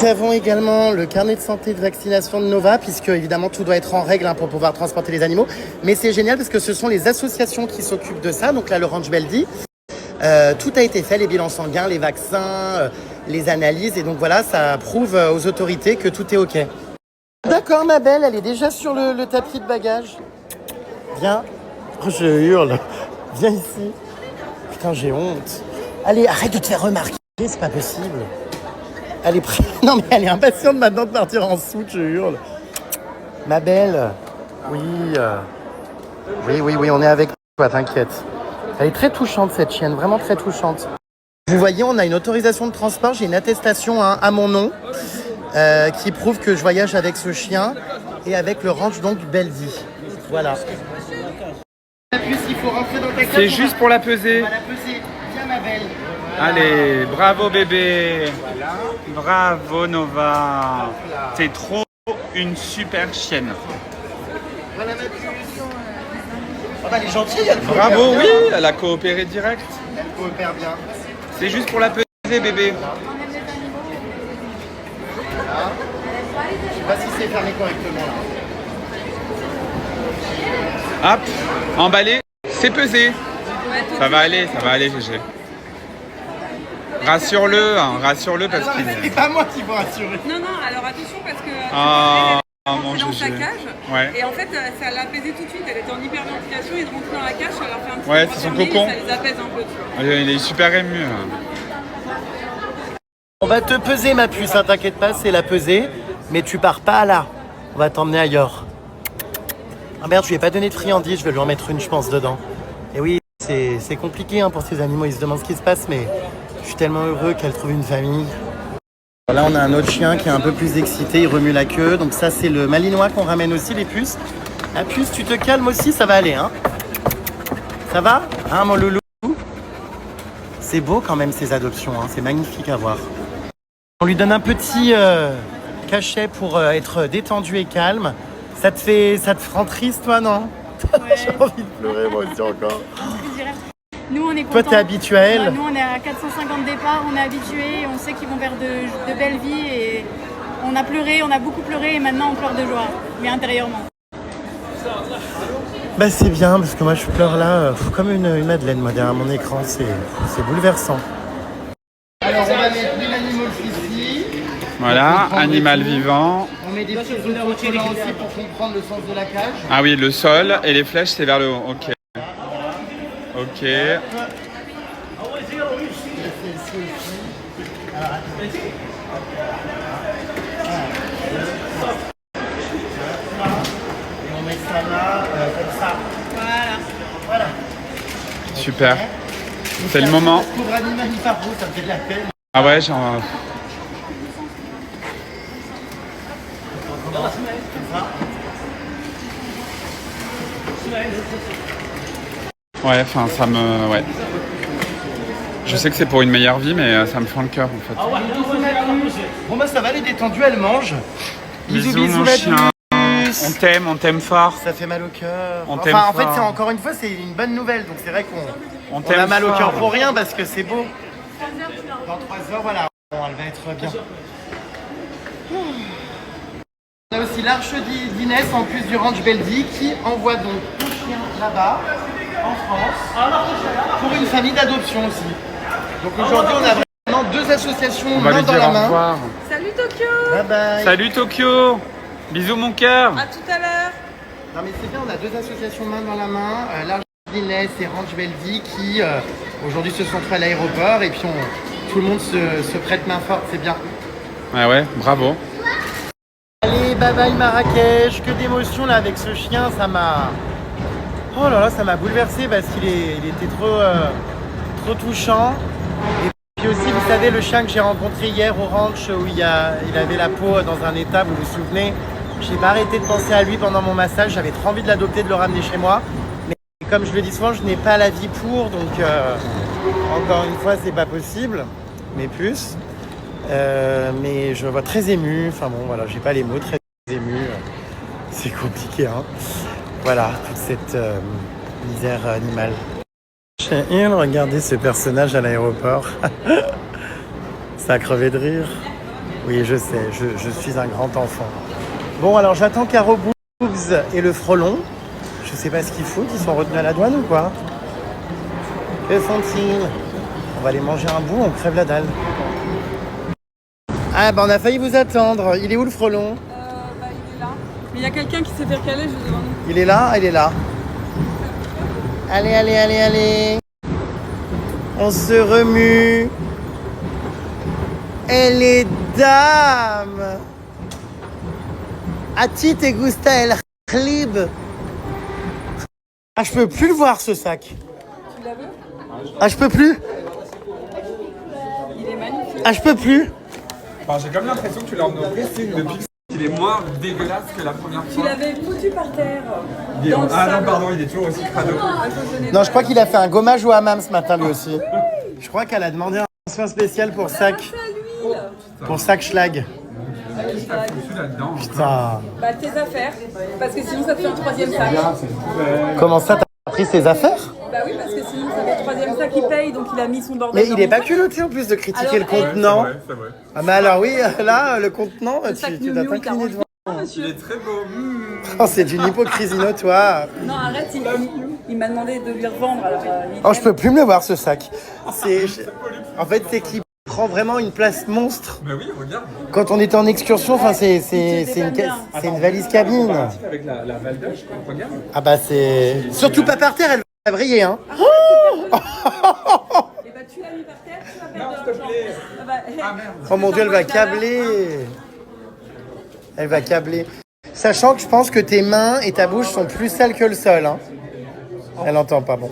Nous avons également le carnet de santé de vaccination de Nova, puisque évidemment tout doit être en règle pour pouvoir transporter les animaux. Mais c'est génial parce que ce sont les associations qui s'occupent de ça. Donc là, le Ranch Beldy, tout a été fait, les bilans sanguins, les vaccins, les analyses. Et donc voilà, ça prouve aux autorités que tout est OK. D'accord ma belle, elle est déjà sur le tapis de bagages. Viens. Oh, je hurle. Viens ici. Putain, j'ai honte. Allez, arrête de te faire remarquer, c'est pas possible. Elle est prête. Non mais elle est impatiente maintenant de partir en soute, je hurle. Ma belle. Oui. Oui, on est avec toi, t'inquiète. Elle est très touchante cette chienne, vraiment très touchante. Vous voyez, on a une autorisation de transport, j'ai une attestation à mon nom qui prouve que je voyage avec ce chien et avec le ranch donc Beldy. Voilà. Il faut rentrer dans ta cage. C'est juste pour la peser. On va la peser. Viens ma belle. Allez, bravo bébé. Bravo Nova. T'es trop une super chienne. Voilà ma puce. Oh bah elle est gentille, elle coopère Bravo, bien. oui, elle a coopéré direct. Elle coopère bien. C'est juste pour la peser bébé. Voilà. Je sais pas si c'est fermé correctement là. Hop, emballé, c'est pesé. Ça va aller, GG. Rassure-le parce qu'il C'est est... pas moi qui vous rassurer. Non, alors attention parce que Ah, mon elle est dans sa GG. cage. Ouais. Et en fait, ça l'a apaisé tout de suite. Elle était en hyperventilation et de rentrer dans la cage, ça leur fait un petit Ouais, peu c'est son refermer et cocon. ça les apaise un peu. Tu vois. Il est super ému. On va te peser ma puce, hein, t'inquiète pas, c'est la pesée. Mais tu pars pas là. On va t'emmener ailleurs. Ah merde, je lui ai pas donné de friandises, je vais lui en mettre une, je pense, dedans. Et oui, c'est compliqué pour ces animaux, ils se demandent ce qui se passe, mais je suis tellement heureux qu'elle trouve une famille. Là, on a un autre chien qui est un peu plus excité, il remue la queue. Donc ça, c'est le malinois qu'on ramène aussi, les puces. La puce, tu te calmes aussi, ça va aller, hein. Ça va, hein, mon loulou? C'est beau quand même, ces adoptions, hein. C'est magnifique à voir. On lui donne un petit cachet pour être détendu et calme. Ça te rend triste, toi, non? Ouais. J'ai envie de pleurer, moi aussi, encore. Nous, on est Toi, contents. t'es habitué à elle? Nous, on est à 450 départs, on est habitués, on sait qu'ils vont vers de belles vies et on a pleuré, on a beaucoup pleuré et maintenant on pleure de joie, mais intérieurement. Bah c'est bien, parce que moi je pleure là, comme une madeleine, moi, derrière mon écran, c'est bouleversant. Alors on va mettre les animaux ici. Voilà, animal vivant. On met des petits autocollants aussi pour comprendre le sens de la cage. Ah oui, le sol et les flèches, c'est vers le haut. Ok. Ok. Et on met ça là, comme ça. Voilà. Super. C'est le moment. Ce pauvre animal, il part beau, ça me fait de la peine. Ah ouais, genre... Ouais, enfin, ça me... Ouais. Je sais que c'est pour une meilleure vie, mais ça me fend le cœur, en fait. Bon bah ça va, elle est détendue, elle mange. Bisous, mon la chien. On t'aime fort. Ça fait mal au cœur. On t'aime Enfin, en fait, fort. c'est encore une fois, c'est une bonne nouvelle. Donc c'est vrai qu'on On a t'aime mal au fort. cœur pour rien parce que c'est beau. Dans 3 heures, voilà, bon, elle va être bien. On a aussi l'Arche d'Inès en plus du Ranch Beldy qui envoie donc le chien là-bas, en France, pour une famille d'adoption aussi. Donc aujourd'hui, on a vraiment 2 associations On va main lui dans dire la au main. revoir. Salut Tokyo. Bye bye. Salut Tokyo. Bisous mon cœur. À tout à l'heure. Non mais c'est bien, on a 2 associations main dans la main, l'Arche d'Inès et Ranch Beldy qui aujourd'hui se sont trouvés à l'aéroport et puis tout le monde se prête main forte, c'est bien. Ouais, bravo. Allez, bye bye Marrakech, que d'émotion là avec ce chien, ça m'a... Oh là là, ça m'a bouleversé parce qu'il était trop touchant. Et puis puis aussi, vous savez, le chien que j'ai rencontré hier au ranch où il avait la peau dans un état, vous vous souvenez, j'ai pas arrêté de penser à lui pendant mon massage. J'avais trop envie de l'adopter, de le ramener chez moi. Mais comme je le dis souvent, je n'ai pas la vie pour, donc encore une fois, c'est pas possible. Mais plus. Mais je me vois très ému. Enfin bon, voilà, j'ai pas les mots, très ému. C'est compliqué, hein. Voilà, toute cette misère animale. Regardez ce personnage à l'aéroport. Ça a crevé de rire. Oui, je sais, je suis un grand enfant. Bon, alors j'attends Caro Boobs et le frelon. Je sais pas ce qu'ils foutent, ils sont retenus à la douane ou quoi? Que font-ils? On va aller manger un bout, on crève la dalle. Ah bah on a failli vous attendre. Il est où le frelon? Il est là. Mais il y a quelqu'un qui s'est fait recaler juste devant nous. Il est là? Il est là. Allez, allez, allez, allez. On se remue. Et les dames. A ti te gusta el clib? Ah, je peux plus le voir ce sac. Tu l'as vu? Ah, je peux plus. Il est magnifique. Ah, je peux plus. Enfin, j'ai comme l'impression que tu l'as emmené au pressing depuis qu'il est moins dégueulasse que la première Tu fois. l'avais foutu par terre. Il est- Dans le Ah non, sable. pardon, il est toujours aussi crado. Non, je crois qu'il a fait un gommage au hammam ce matin lui aussi. Je crois qu'elle a demandé un soin spécial pour sac. Pour sac schlag. Je suis là-dedans. Putain. Bah tes affaires, parce que sinon ça te fait un troisième sac. Comment ça, t'as pris ses affaires? Bah oui, parce que sinon ça fait le troisième sac qui paye, donc il a mis son bordel. Mais il est pas culotté en plus de critiquer Alors, le contenant. C'est vrai. Ah mais alors oui, là, le contenant, sac tu dois Miu Miu, t'incliner il devant. Il monsieur. est très beau. Oh, c'est d'une hypocrisie notoire. Non, arrête, il m'a demandé de lui revendre. Alors, Oh, je peux plus me le voir ce sac. En fait, c'est qu'il prend vraiment une place monstre. Bah oui, regarde. Quand on était en excursion, enfin, c'est bien. une valise cabine. Avec la Valdoche, regarde. Ah bah c'est... Surtout pas par terre, elle va briller, hein. Et bah tu l'as mis par terre, tu vas perdre de l'argent. Ah bah, Ah merde. Oh mon Dieu, elle va câbler. Elle va câbler. Sachant que je pense que tes mains et ta bouche sont plus sales que le sol, hein. Elle entend pas, bon.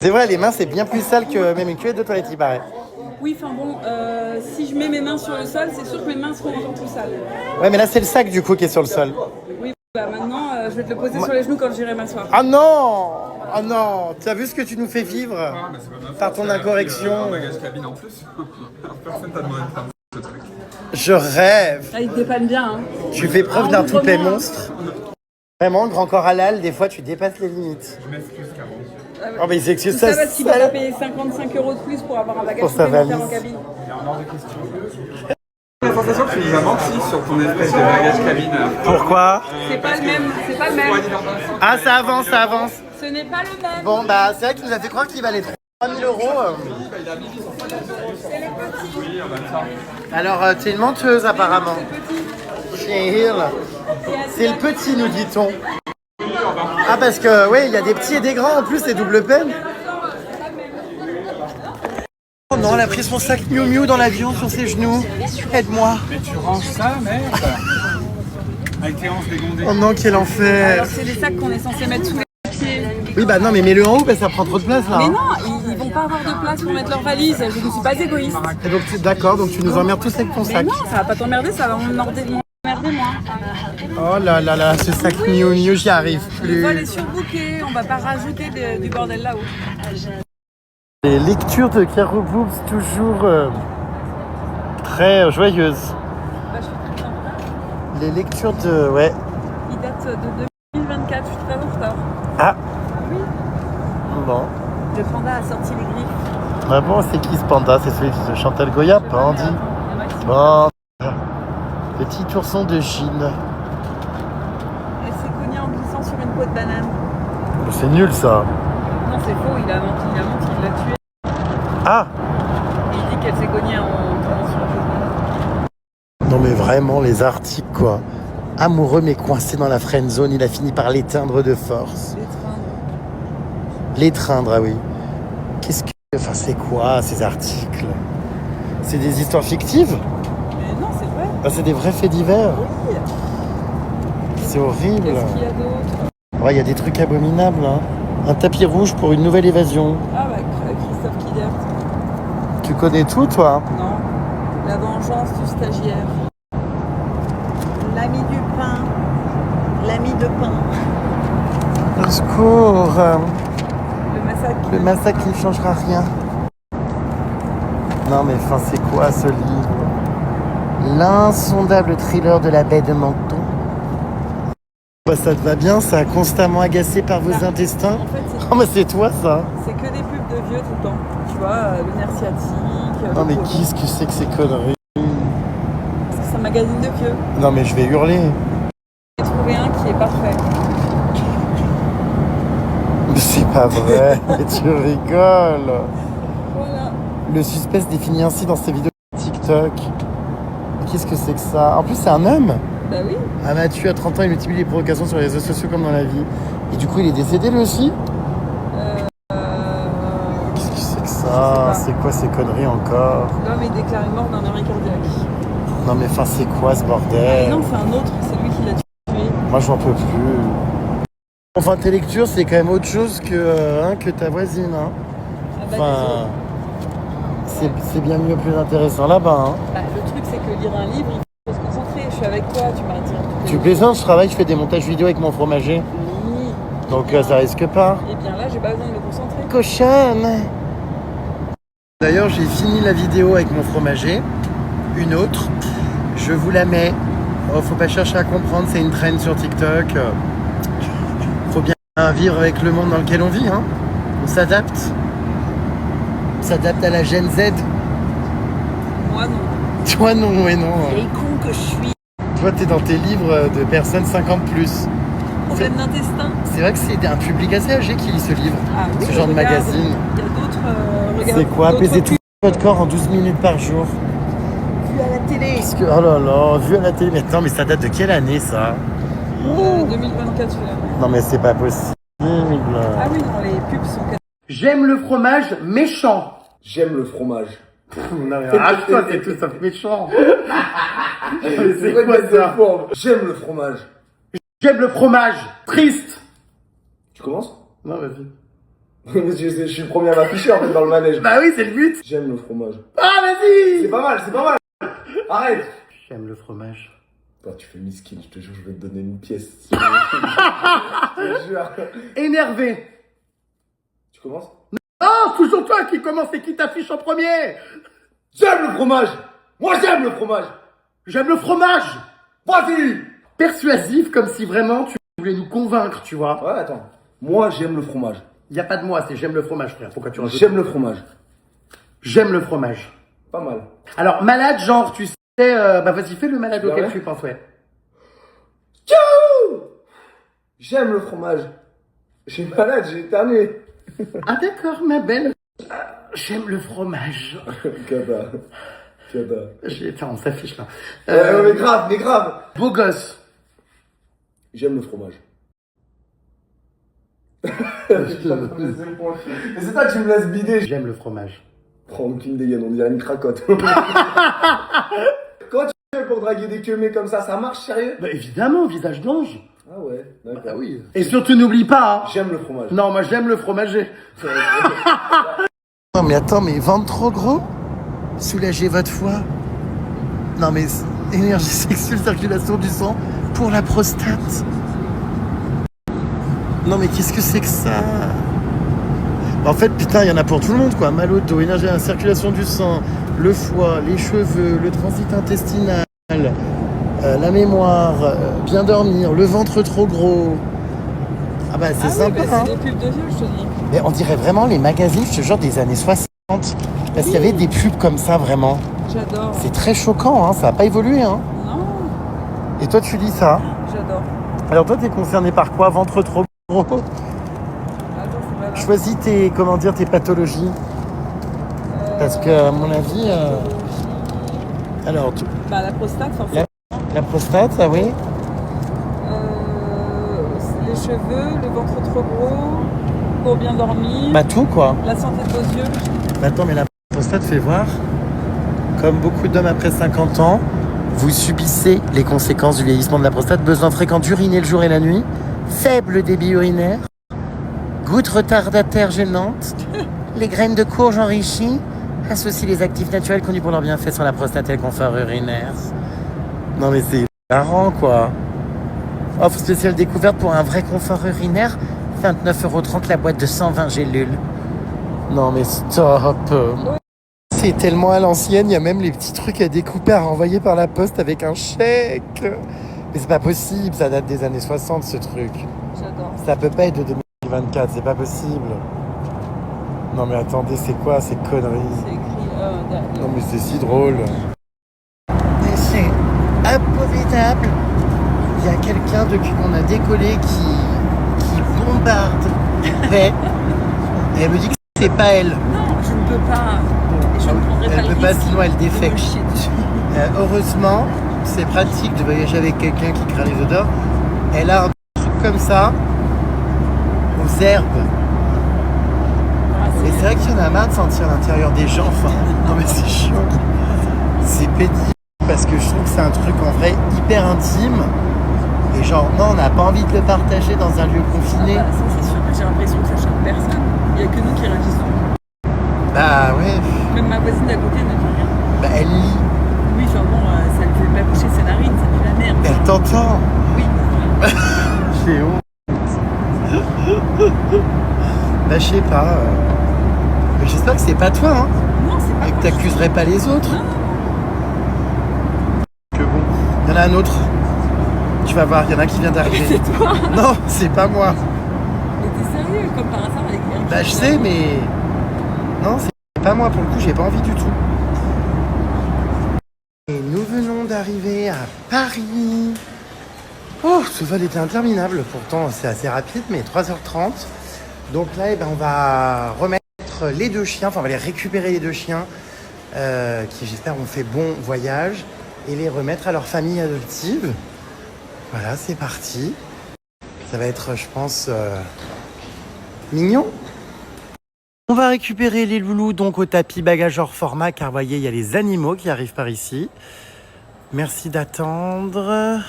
C'est vrai, les mains, c'est bien plus sale que même une cuvette de toilette, il paraît. Oui, enfin bon, si je mets mes mains sur le sol, c'est sûr que mes mains seront encore plus sales. Ouais, mais là, c'est le sac, du coup, qui est sur le sol. Oui, bah maintenant, je vais te le poser sur les genoux quand j'irai m'asseoir. Ah non! Ah non! Tu as vu ce que tu nous fais vivre Ah, mais c'est pas ma faute, par ton elle a pris, incorrection? un bagage cabine en plus. Alors personne t'a demandé de faire ce truc. Je rêve! Ah, il te dépanne bien, hein. Tu fais preuve Ah, d'un outre-moi. toupet monstre. Vraiment, grand corps halal, des fois, tu dépasses les limites. Je m'excuse, Caro. Oh, mais c'est que Tout ça, ça parce qu'il va payer 55 € de plus pour avoir un bagage Pour sa supplémentaire en valise. cabine. Il y a un hors de question. J'ai la sensation que tu nous as menti sur ton espèce de bagage cabine. Pourquoi? C'est pas le même, c'est pas le même. Ah, ça avance, ça avance. Ce n'est pas le même. Bon, bah, c'est vrai qu'il nous a fait croire qu'il valait 3000 €. Alors, t'es une menteuse, apparemment. Chez Hill. C'est le petit, nous dit-on. Ah, parce que, oui, il y a des petits et des grands en plus, c'est double peine. Oh non, elle a pris son sac Miu Miu dans l'avion sur ses genoux. Aide-moi. Mais tu ranges ça, merde. Avec tes hanches dégondées. Oh non, quel enfer. Alors c'est des sacs qu'on est censé mettre sous les pieds. Oui, bah non, mais mets-le en haut, parce que ça prend trop de place, là. Mais hein. non, ils vont pas avoir de place pour mettre leurs valises. Je ne suis pas égoïste. Et donc, d'accord, donc tu nous emmerdes tous avec ton Mais sac. non, ça va pas t'emmerder, ça va m'emmerder moi. Oh là là là, ce sac Miu Miu, j'y arrive Le vol est plus. surbooké, on va pas rajouter du bordel là-haut. Les lectures de Caro Boobs, toujours très joyeuses. Bah, je suis très contente. Les lectures de... Ouais. Il date de 2024, je suis très en retard. Ah, Oui, bon. le panda a sorti les griffes. Ah bon, c'est qui ce panda? C'est celui de Chantal Goya, Pandi. Bon. Petit ourson de Chine. Elle s'est cognée en glissant sur une peau de banane. C'est nul, ça. Non, c'est faux, il a menti, il l'a tuée. Ah, Et il dit qu'elle s'est cognée en tombant sur la peau de banane. non mais vraiment, les articles, quoi. Amoureux mais coincé dans la friend zone, il a fini par l'éteindre de force. L'étreindre, ah oui. Qu'est-ce que... Enfin, c'est quoi, ces articles? C'est des histoires fictives? Mais non, c'est vrai. Ah, c'est des vrais faits divers. Oui. C'est horrible. Qu'est-ce qu'il y a d'autre? Ouais, il y a des trucs abominables. Hein. Un tapis rouge pour une nouvelle évasion. Ah bah, Christophe Kidert. Tu connais tout, toi? Non. La vengeance du stagiaire. L'ami du pain. L'ami de pain. Au secours. Le massacre. Le massacre qui ne changera rien. Non, mais enfin, c'est quoi ce livre? L'insondable thriller de la baie de Menton. Bah, ça te va bien, ça? Constamment agacé par vos intestins? En fait, Oh, mais c'est toi, ça? c'est que des pubs de vieux tout le temps. Tu vois, le nerf sciatique. Non, le mais Covid. qu'est-ce que c'est que ces conneries? Parce que c'est un magazine de vieux. Non, mais je vais hurler. J'ai trouvé un qui est parfait. Mais c'est pas vrai, mais tu rigoles. Voilà. Le suspense définit ainsi dans ses vidéos TikTok. Mais qu'est-ce que c'est que ça? En plus, c'est un homme. Bah oui. Ah, Mathieu, à 30 ans, il multiplie les provocations sur les réseaux sociaux comme dans la vie. Et du coup, il est décédé lui aussi? Qu'est-ce que c'est que Je sais ça? pas. C'est quoi ces conneries encore? L'homme est déclaré mort d'un arrêt cardiaque. Non, mais enfin, c'est quoi ce Ah, bordel? non, c'est un autre. C'est lui qui l'a tué. Moi, j'en peux plus. Enfin, tes lectures, c'est quand même autre chose que ta voisine. Hein. Ah bah, Enfin, désolé. c'est bien mieux, plus intéressant là-bas. Hein. Bah, le truc, c'est que lire un livre, il faut se concentrer. Je suis avec toi, tu m'attires. Tu plaisantes, je travaille, je fais des montages vidéo avec mon fromager. Oui. Donc ça risque pas. Et bien là, j'ai pas besoin de me concentrer. Cochonne. D'ailleurs, j'ai fini la vidéo avec mon fromager. Une autre. Je vous la mets. Oh, faut pas chercher à comprendre, c'est une trend sur TikTok. Faut bien vivre avec le monde dans lequel on vit. Hein. On s'adapte. On s'adapte à la Gen Z. Moi, non. Toi, non, ouais, non. Et con que je suis. Toi, t'es dans tes livres de personnes 50 plus. Problème d'intestin. C'est vrai que c'est un public assez âgé qui lit ce livre. Ah oui, Ce genre de regarde, magazine. Il y a d'autres. Regarde, C'est quoi? d'autres Apaiser tout pubs. votre corps en 12 minutes par jour. Vu à la télé. Parce que, oh là là, vu à la télé. Mais attends, mais ça date de quelle année ça? 2024, celui-là. Non mais c'est pas possible. Ah oui, non, les pubs sont. J'aime le fromage méchant. J'aime le fromage. Non mais arrache-toi, t'es tout sauf méchant. C'est quoi ça? J'aime le fromage. J'aime le fromage triste. Tu commences? Non vas-y. Je suis le premier à m'afficher en fait dans le manège. Bah oui, c'est le but. J'aime le fromage. Ah C'est vas-y. pas mal, c'est pas mal. Arrête. J'aime le fromage. Toi, tu fais miskin, je te jure, je vais te donner une pièce. Je te jure. Énervé. Tu commences? Oh, toujours toi qui commence et qui t'affiche en premier. J'aime le fromage. Moi, j'aime le fromage. J'aime le fromage. Vas-y. Persuasif comme si vraiment tu voulais nous convaincre, tu vois. Ouais, attends. Moi, j'aime le fromage. Y a pas de moi, c'est j'aime le fromage, frère. Pourquoi tu rajoutes? J'aime le fromage. J'aime le fromage. Pas mal. Alors, malade, genre, tu sais, bah vas-y, fais le malade Ah auquel ouais tu penses, ouais. J'aime le fromage. J'ai malade, j'ai éternué. Ah d'accord, ma belle. J'aime le fromage. Cata. Attends, on s'affiche là. Ouais, mais grave, mais grave. Beau gosse. J'aime le fromage. Mais c'est toi qui me laisses bider. J'aime le fromage. Prends aucune dégaine, on dirait une cracotte. Comment tu fais pour draguer des queumés comme ça marche sérieux? Bah évidemment, visage d'ange. Ah ouais, d'accord. Ah oui. Et surtout, n'oublie pas. Hein. J'aime le fromage. Non, moi j'aime le fromager. Non mais attends, mais ventre trop gros? Soulagez votre foie. Non mais énergie sexuelle, circulation du sang pour la prostate. Non mais qu'est-ce que c'est que ça? En fait, putain, il y en a pour tout le monde, quoi. Mal au dos, énergie, circulation du sang, le foie, les cheveux, le transit intestinal, la mémoire, bien dormir, le ventre trop gros. Ah bah c'est sympa, oui, bah, hein. c'est des pubs de vieux, je te dis. Mais on dirait vraiment les magazines, je te jure, des années 60. Parce qu'il y avait des pubs comme ça, vraiment. J'adore. C'est très choquant, hein. Ça n'a pas évolué, hein. Non, Et toi, tu lis ça. j'adore. Alors toi, t'es concerné par quoi? Ventre trop gros? Attends, c'est pas grave. Choisis tes, comment dire, tes pathologies. Parce que, à mon avis... Alors, Bah, la prostate, forcément. la prostate, ah oui. Les cheveux, le ventre trop gros, pour bien dormir, Bah tout, quoi. la santé de vos yeux. Mais attends, mais la prostate fait voir. Comme beaucoup d'hommes après 50 ans, vous subissez les conséquences du vieillissement de la prostate. Besoin fréquent d'uriner le jour et la nuit. Faible débit urinaire. Gouttes retardataires gênantes. Les graines de courge enrichies. Associent les actifs naturels connus pour leur bienfait sur la prostate et le confort urinaire. Non mais c'est marrant quoi. Offre spéciale découverte pour un vrai confort urinaire. 29,30 € la boîte de 120 gélules. Non mais stop. C'est tellement à l'ancienne, il y a même les petits trucs à découper, à renvoyer par la poste avec un chèque. Mais c'est pas possible, ça date des années 60 ce truc. J'adore. Ça peut pas être de 2024, c'est pas possible. Non mais attendez, c'est quoi ces conneries? C'est écrit derrière. Non mais c'est si drôle. Et c'est abominable. Il y a quelqu'un depuis qu'on a décollé qui bombarde. Et elle me dit que c'est pas elle. Non, je ne peux pas. Et je ne prendrai pas Elle le peut pas, risque sinon elle de me défecte. chier dessus. Heureusement, c'est pratique de voyager avec quelqu'un qui craint les odeurs. Elle a un truc comme ça aux herbes. Et c'est vrai qu'il y en a marre de sentir l'intérieur des gens. Enfin, non mais c'est chiant. C'est pénible parce que je trouve que c'est un truc en vrai hyper intime. Et genre, non, on n'a pas envie de le partager dans un lieu confiné. Ça c'est sûr, mais j'ai l'impression que ça choque personne. Il n'y a que nous qui réagissons. Bah ouais. Même ma voisine d'à côté ne dit rien. Bah elle lit. Oui, enfin bon, ça ne fait pas boucher ses narines, ça fait la merde. Elle t'entend. Oui. J'ai honte. Bah je sais pas. Mais j'espère que c'est pas toi, hein. Non, c'est pas Et que moi. t'accuserais pas les autres. Non. Que bon. Il y en a un autre. Tu vas voir, il y en a un qui vient d'arriver. C'est toi. Non, c'est pas moi. Mais t'es sérieux, comme par hasard avec Eric. Bah je sais, mais... Non, c'est pas moi pour le coup, j'ai pas envie du tout. Et nous venons d'arriver à Paris. Oh, ce vol était interminable. Pourtant, c'est assez rapide, mais 3h30. Donc là, eh ben, on va remettre les deux chiens, enfin on va les récupérer les deux chiens qui j'espère ont fait bon voyage et les remettre à leur famille adoptive. Voilà, c'est parti. Ça va être, je pense, mignon. On va récupérer les loulous donc au tapis bagage hors format car voyez, il y a les animaux qui arrivent par ici. Merci d'attendre.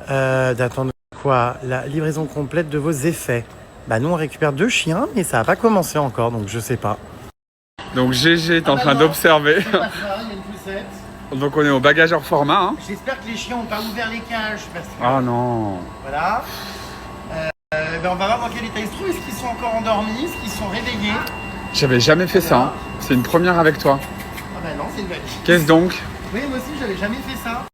D'attendre quoi? La livraison complète de vos effets. Bah nous on récupère deux chiens mais ça n'a pas commencé encore donc je sais pas. Donc GG est en train d'observer. Il y a une poussette. Donc on est au bagageur format. Hein. J'espère que les chiens n'ont pas ouvert les cages parce que... Ah non. Voilà. Ben on va voir dans quel état ils se trouvent. Est-ce qu'ils sont encore endormis? Est-ce qu'ils sont réveillés? J'avais jamais fait ça. Hein. C'est une première avec toi. Ah bah non, c'est une valise. Qu'est-ce donc? Oui, moi aussi j'avais jamais fait ça.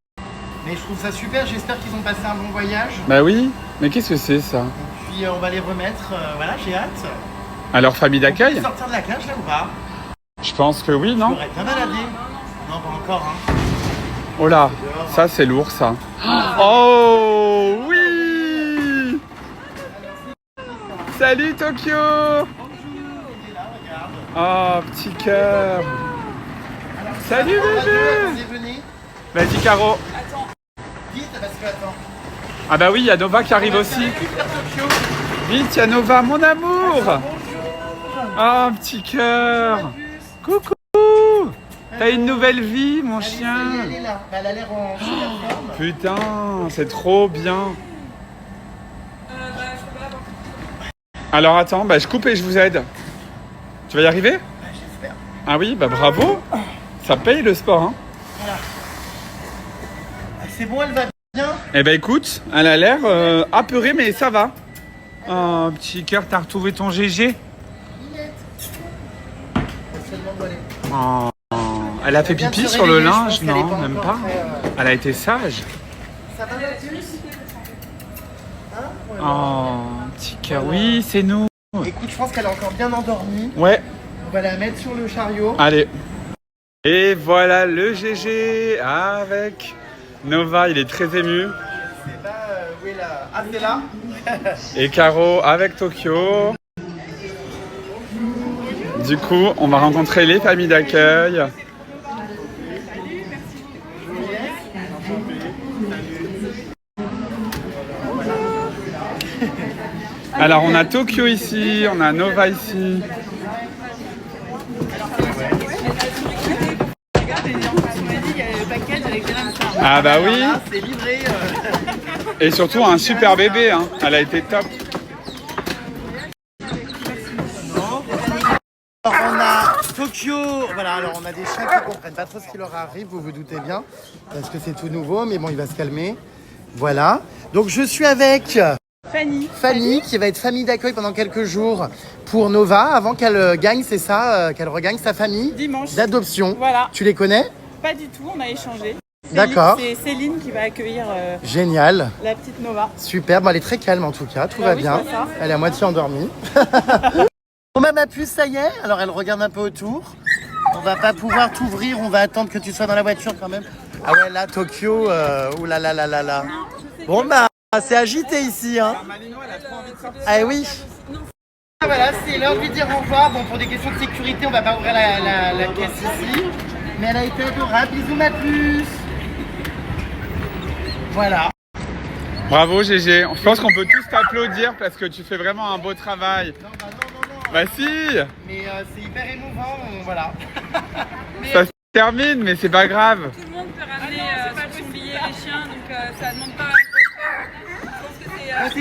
Mais je trouve ça super, j'espère qu'ils ont passé un bon voyage. Bah oui. Mais qu'est-ce que c'est ça? Et puis on va les remettre, voilà, j'ai hâte. À leur famille d'accueil? Sortir de la cage là ou pas? Je pense que oui, non? J'aurais bien baladé. Non, pas encore, hein. Oh là, ça c'est lourd ça. Oh oui! Salut Tokyo! Oh, petit cœur! Salut bébé! Venez. Vas-y Caro. Vite parce que attends. Ah bah oui, il y a Nova qui arrive aussi. Vite, il y a Nova, mon amour! Oh, petit cœur! Coucou! T'as une nouvelle vie, mon chien! Elle est là. Elle a l'air en super forme. Putain, c'est trop bien! Alors attends, bah je coupe et je vous aide. Tu vas y arriver? J'espère. Ah oui, bah bravo! Ça paye le sport, hein? Voilà. C'est bon, elle va bien? Eh ben écoute, elle a l'air apeurée, mais ça va. Oh, petit cœur, t'as retrouvé ton GG? Oh, elle a fait pipi sur le linge? Non, même pas. Elle a été sage. Ça va, Mathus? Oh, petit cœur, oui, c'est nous. Écoute, je pense qu'elle est encore bien endormie. Ouais, On va la mettre sur le chariot. allez. Et voilà le GG avec Nova, il est très ému. Je sais pas où est la... Ah, c'est là? Et Caro avec Tokyo. Du coup, on va rencontrer les familles d'accueil. Alors, on a Tokyo ici, on a Nova ici. Ah bah oui. C'est livré. Et surtout un super bébé, hein. Elle a été top. Alors, on a Tokyo, voilà, alors on a des chiens qui comprennent pas trop ce qui leur arrive, vous vous doutez bien, parce que c'est tout nouveau, mais bon, il va se calmer. Voilà. Donc je suis avec Fanny qui va être famille d'accueil pendant quelques jours pour Nova, avant qu'elle gagne, c'est ça, qu'elle regagne sa famille Dimanche. d'adoption. Voilà. Tu les connais? Pas du tout, on a échangé. D'accord. C'est Céline qui va accueillir Génial. la petite Nova. Super, bon, elle est très calme en tout cas, tout Bah va oui, bien. c'est ça. Elle est à moitié endormie. Bon bah ma puce, ça y est, alors elle regarde un peu autour. On va pas pouvoir t'ouvrir, on va attendre que tu sois dans la voiture quand même. Ah ouais, là, Tokyo, oulala. Bon bah, c'est agité ici, hein. Malino, elle a trop envie de sortir. Ah oui. Ah, voilà, c'est l'heure de lui dire au revoir. Bon, pour des questions de sécurité, on va pas ouvrir la caisse ici. Mais elle a été adorable. Bisous ma puce. Voilà. Bravo Gégé, je pense qu'on peut tous t'applaudir parce que tu fais vraiment un beau travail. Non. Bah si. Mais c'est hyper émouvant, voilà. Ça se termine, mais c'est pas grave. Tout le monde peut ramener son billet les chiens, donc ça demande pas. Je pense que c'est. C'était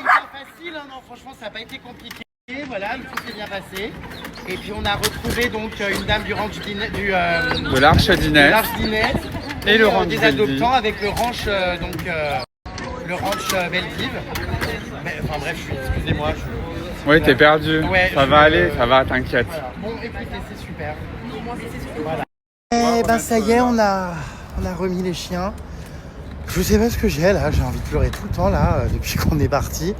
hyper facile, hein, non, franchement, ça n'a pas été compliqué. Voilà, tout s'est bien passé. Et puis on a retrouvé donc une dame du ranch De l'Arche Dinette. Et le ranch des Belleville. adoptants avec le ranch le ranch Belleville. Mais, enfin bref, excusez-moi. Oui, t'es perdu. Ouais, ça va aller, ça va, t'inquiète. Voilà. Bon, écoutez, c'est super. Voilà. Eh ben ça y est, on a remis les chiens. Je sais pas ce que j'ai là, j'ai envie de pleurer tout le temps là, depuis qu'on est parti.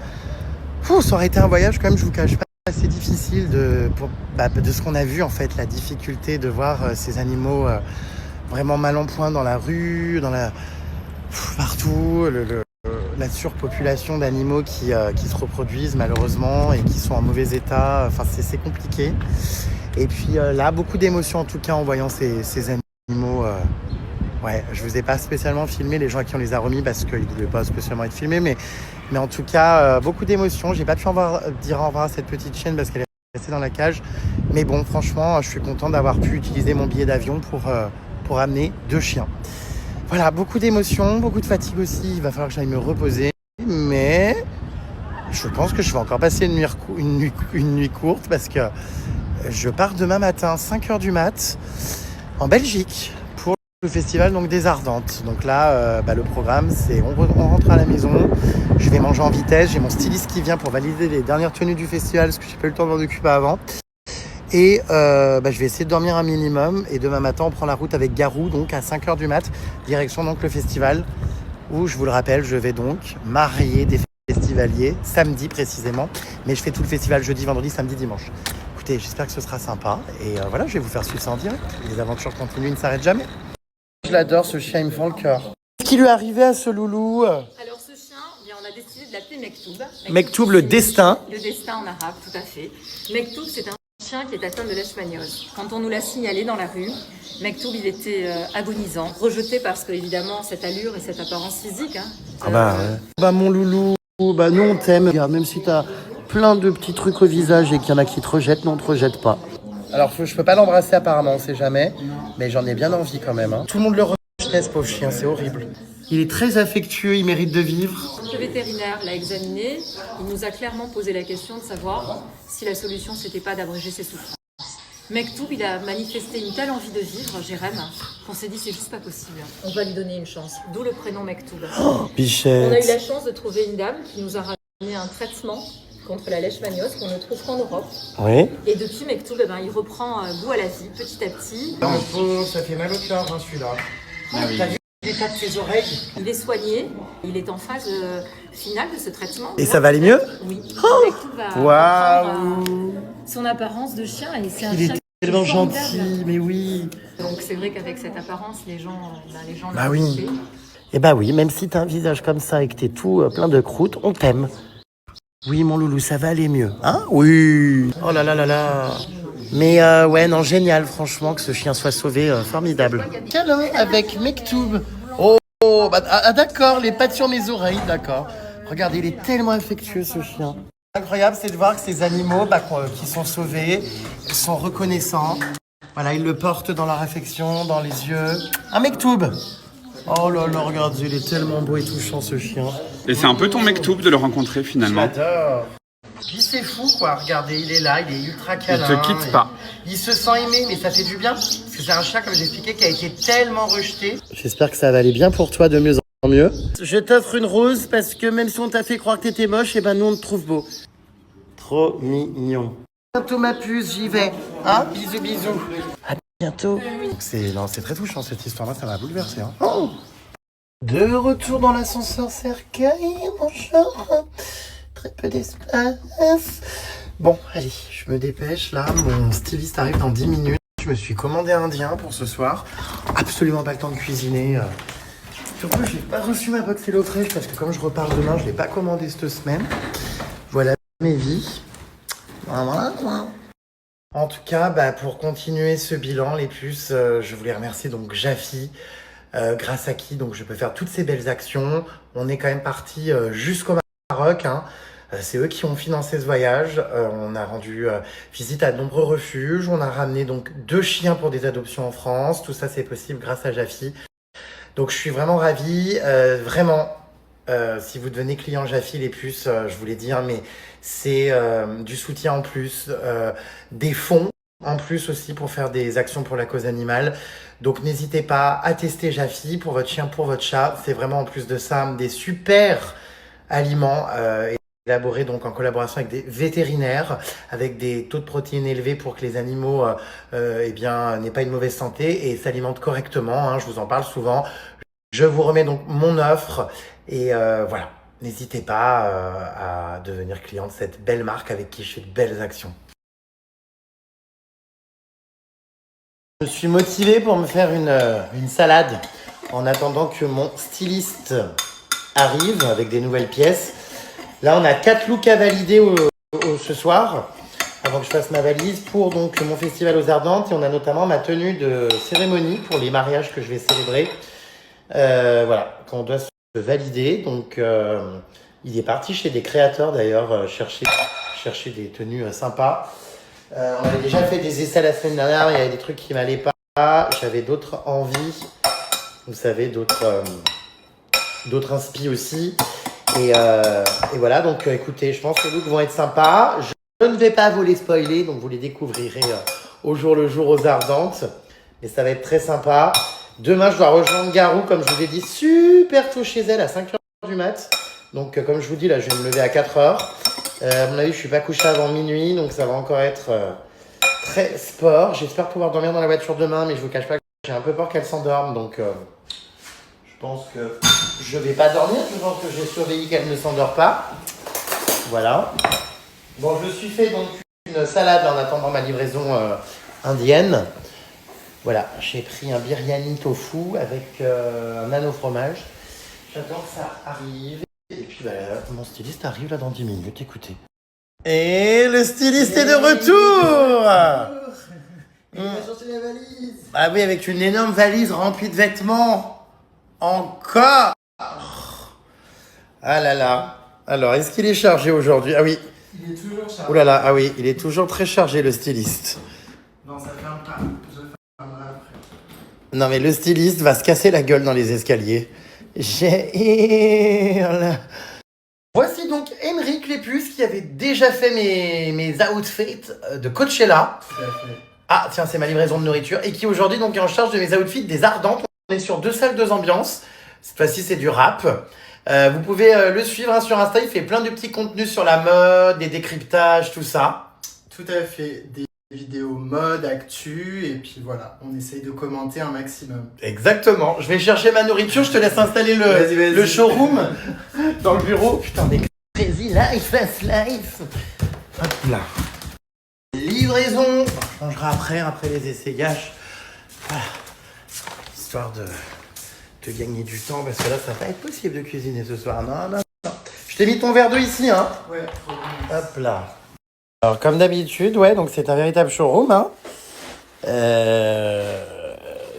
Ça aurait été un voyage quand même, je vous cache pas, assez difficile de ce qu'on a vu en fait, la difficulté de voir ces animaux vraiment mal en point dans la rue, partout, la surpopulation d'animaux qui se reproduisent malheureusement et qui sont en mauvais état. Enfin, c'est compliqué. Et puis là, beaucoup d'émotions en tout cas en voyant ces animaux. Ouais, je vous ai pas spécialement filmé les gens à qui on les a remis parce qu'ils ne devaient pas spécialement être filmés, mais en tout cas, beaucoup d'émotions. J'ai pas pu dire au revoir à cette petite chienne parce qu'elle est restée dans la cage. Mais bon, franchement, je suis content d'avoir pu utiliser mon billet d'avion pour amener 2 chiens. Voilà, beaucoup d'émotions, beaucoup de fatigue aussi. Il va falloir que j'aille me reposer. Mais je pense que je vais encore passer une nuit courte parce que je pars demain matin, 5h du mat, en Belgique, pour le festival donc, des Ardentes. Donc là, le programme, c'est on rentre à la maison, je vais manger en vitesse. J'ai mon styliste qui vient pour valider les dernières tenues du festival parce que j'ai pas eu le temps de m'en occuper avant. Et je vais essayer de dormir un minimum. Et demain matin, on prend la route avec Garou, donc à 5h du mat, direction donc le festival, où je vous le rappelle, je vais donc marier des festivaliers, samedi précisément. Mais je fais tout le festival jeudi, vendredi, samedi, dimanche. Écoutez, j'espère que ce sera sympa. Et voilà, je vais vous faire suivre ça en direct. Les aventures continuent, ils ne s'arrêtent jamais. Je l'adore, ce chien, il me fend le cœur. Qu'est-ce qui lui est arrivé à ce loulou? Alors ce chien, on a décidé de l'appeler Mektoub. Mektoub, le destin. Le destin en arabe, tout à fait. Mektoub, c'est un chien qui est atteint de leishmaniose. Quand on nous l'a signalé dans la rue, Mektoub, il était agonisant, rejeté parce que évidemment cette allure et cette apparence physique. Mon loulou, nous on t'aime. Regarde, même si t'as plein de petits trucs au visage et qu'il y en a qui te rejettent, non, on te rejette pas. Alors je peux pas l'embrasser apparemment, on sait jamais, mais j'en ai bien envie quand même. Hein. Tout le monde le rejette, ce pauvre chien, c'est horrible. Il est très affectueux, il mérite de vivre. Le vétérinaire l'a examiné, il nous a clairement posé la question de savoir si la solution c'était pas d'abréger ses souffrances. Mektoub, il a manifesté une telle envie de vivre, Jérém, qu'on s'est dit c'est juste pas possible. On va lui donner une chance, d'où le prénom Mektoub. Oh, bichette. On a eu la chance de trouver une dame qui nous a ramené un traitement contre la leishmaniose qu'on ne trouve qu'en Europe. Oui. Et depuis Mektoub, il reprend goût à la vie petit à petit. Ça fait mal au cœur, hein, celui-là. T'as vu l'état de ses oreilles? Il est soigné, il est en phase finale de ce traitement. Et ça va aller mieux? Oui. Mektoub va reprendre son apparence de chien et c'est un Il chien est tellement formidable. gentil, mais oui. Donc c'est vrai qu'avec cette apparence, les gens Bah l'ont oui. kiffé. Et bah oui, même si t'as un visage comme ça et que t'es tout plein de croûtes, on t'aime. Oui, mon loulou, ça va aller mieux. Hein? Oui. Oh là là là là. Mais ouais, non, génial, franchement, que ce chien soit sauvé, formidable. Câlin avec Mektoub. Oh, d'accord, les pattes sur mes oreilles, d'accord. Regardez, il est tellement affectueux, ce chien. Incroyable, c'est de voir que ces animaux qui sont sauvés sont reconnaissants. Voilà, ils le portent dans leur affection, dans les yeux. Un Mektoub. Oh là là, regardez, il est tellement beau et touchant, ce chien. Et c'est un peu ton Mektoub de le rencontrer finalement. J'adore. Puis c'est fou quoi, regardez, il est là, il est ultra câlin. Il te quitte pas. Il se sent aimé, mais ça fait du bien. Parce que c'est un chat, comme j'expliquais, qui a été tellement rejeté. J'espère que ça va aller bien pour toi de mieux en mieux. Je t'offre une rose parce que même si on t'a fait croire que t'étais moche, et ben nous on te trouve beau. Trop mignon. Bientôt ma puce, j'y vais. Hein, bisous bisous. À bientôt. C'est très touchant cette histoire-là, ça m'a bouleversé. Hein. Oh, de retour dans l'ascenseur cercueil, bonjour. Très peu d'espace. Bon, allez, je me dépêche là. Mon styliste arrive dans 10 minutes. Je me suis commandé indien pour ce soir. Absolument pas le temps de cuisiner. Surtout, j'ai pas reçu ma box HelloFresh parce que comme je repars demain, je l'ai pas commandé cette semaine. Voilà mes vies. Voilà. En tout cas, pour continuer ce bilan, les puces, je voulais remercier donc Jafi, grâce à qui donc je peux faire toutes ces belles actions. On est quand même parti jusqu'au Maroc. Hein. C'est eux qui ont financé ce voyage. On a rendu visite à de nombreux refuges. On a ramené donc 2 chiens pour des adoptions en France. Tout ça, c'est possible grâce à Jafi. Donc, je suis vraiment ravi. Vraiment, si vous devenez client Jafi, les puces, je voulais dire, mais c'est du soutien en plus, des fonds en plus aussi pour faire des actions pour la cause animale. Donc, n'hésitez pas à tester Jafi pour votre chien, pour votre chat. C'est vraiment en plus de ça des super aliments élaborés donc en collaboration avec des vétérinaires, avec des taux de protéines élevés pour que les animaux n'aient pas une mauvaise santé et s'alimentent correctement. Hein, je vous en parle souvent. Je vous remets donc mon offre et voilà. N'hésitez pas à devenir client de cette belle marque avec qui je fais de belles actions. Je suis motivé pour me faire une salade en attendant que mon styliste arrive avec des nouvelles pièces. Là, on a 4 looks à valider ce soir, avant que je fasse ma valise pour donc mon festival aux Ardentes. Et on a notamment ma tenue de cérémonie pour les mariages que je vais célébrer. Voilà, qu'on doit se valider. Donc, il est parti chez des créateurs d'ailleurs, chercher des tenues sympas. On avait déjà fait des essais la semaine dernière, il y avait des trucs qui m'allaient pas. J'avais d'autres envies, vous savez, d'autres inspi aussi. Et voilà, donc écoutez, je pense que les looks vont être sympas. Je ne vais pas vous les spoiler, donc vous les découvrirez au jour le jour aux Ardentes. Mais ça va être très sympa. Demain, je dois rejoindre Garou, comme je vous l'ai dit, super tôt chez elle, à 5h du mat'. Donc, comme je vous dis, là, je vais me lever à 4h. À mon avis, je ne suis pas couché avant minuit, donc ça va encore être très sport. J'espère pouvoir dormir dans la voiture demain, mais je ne vous cache pas que j'ai un peu peur qu'elle s'endorme. Donc, je pense que je ne vais pas dormir. Je pense que j'ai surveillé qu'elle ne s'endort pas. Voilà. Bon, je suis fait donc une salade en attendant ma livraison indienne. Voilà, j'ai pris un biryani tofu avec un nano fromage. J'adore que ça arrive. Et puis mon styliste arrive là dans 10 minutes, écoutez. Et le styliste est de retour. Il va chercher la valise. Ah oui, avec une énorme valise remplie de vêtements. Encore. Ah là là. Alors, est-ce qu'il est chargé aujourd'hui? Ah oui. Il est toujours chargé. Oh là là, ah oui, il est toujours très chargé le styliste. Non, ça ferme pas. Je fermerai après. Non mais le styliste va se casser la gueule dans les escaliers. Voici donc Émeric Lépuce qui avait déjà fait mes outfits de Coachella. Tout à fait. Ah tiens, c'est ma livraison de nourriture. Et qui aujourd'hui donc est en charge de mes outfits des Ardentes. On est sur 2 salles, 2 ambiances. Cette fois-ci c'est du rap. Vous pouvez le suivre hein, sur Insta, il fait plein de petits contenus sur la mode, des décryptages, tout ça. Tout à fait. Des vidéos mode, actu, et puis voilà, on essaye de commenter un maximum. Exactement. Je vais chercher ma nourriture, je te laisse installer le showroom dans le bureau. Putain, des crazy life, fast life. Hop là. Livraison. On changera après les essayages. Voilà. Histoire de gagner du temps, parce que là, ça va pas être possible de cuisiner ce soir. Non. Je t'ai mis ton verre d'eau ici, hein. Ouais, trop bien. Hop là. Alors, comme d'habitude, ouais, donc c'est un véritable showroom, hein.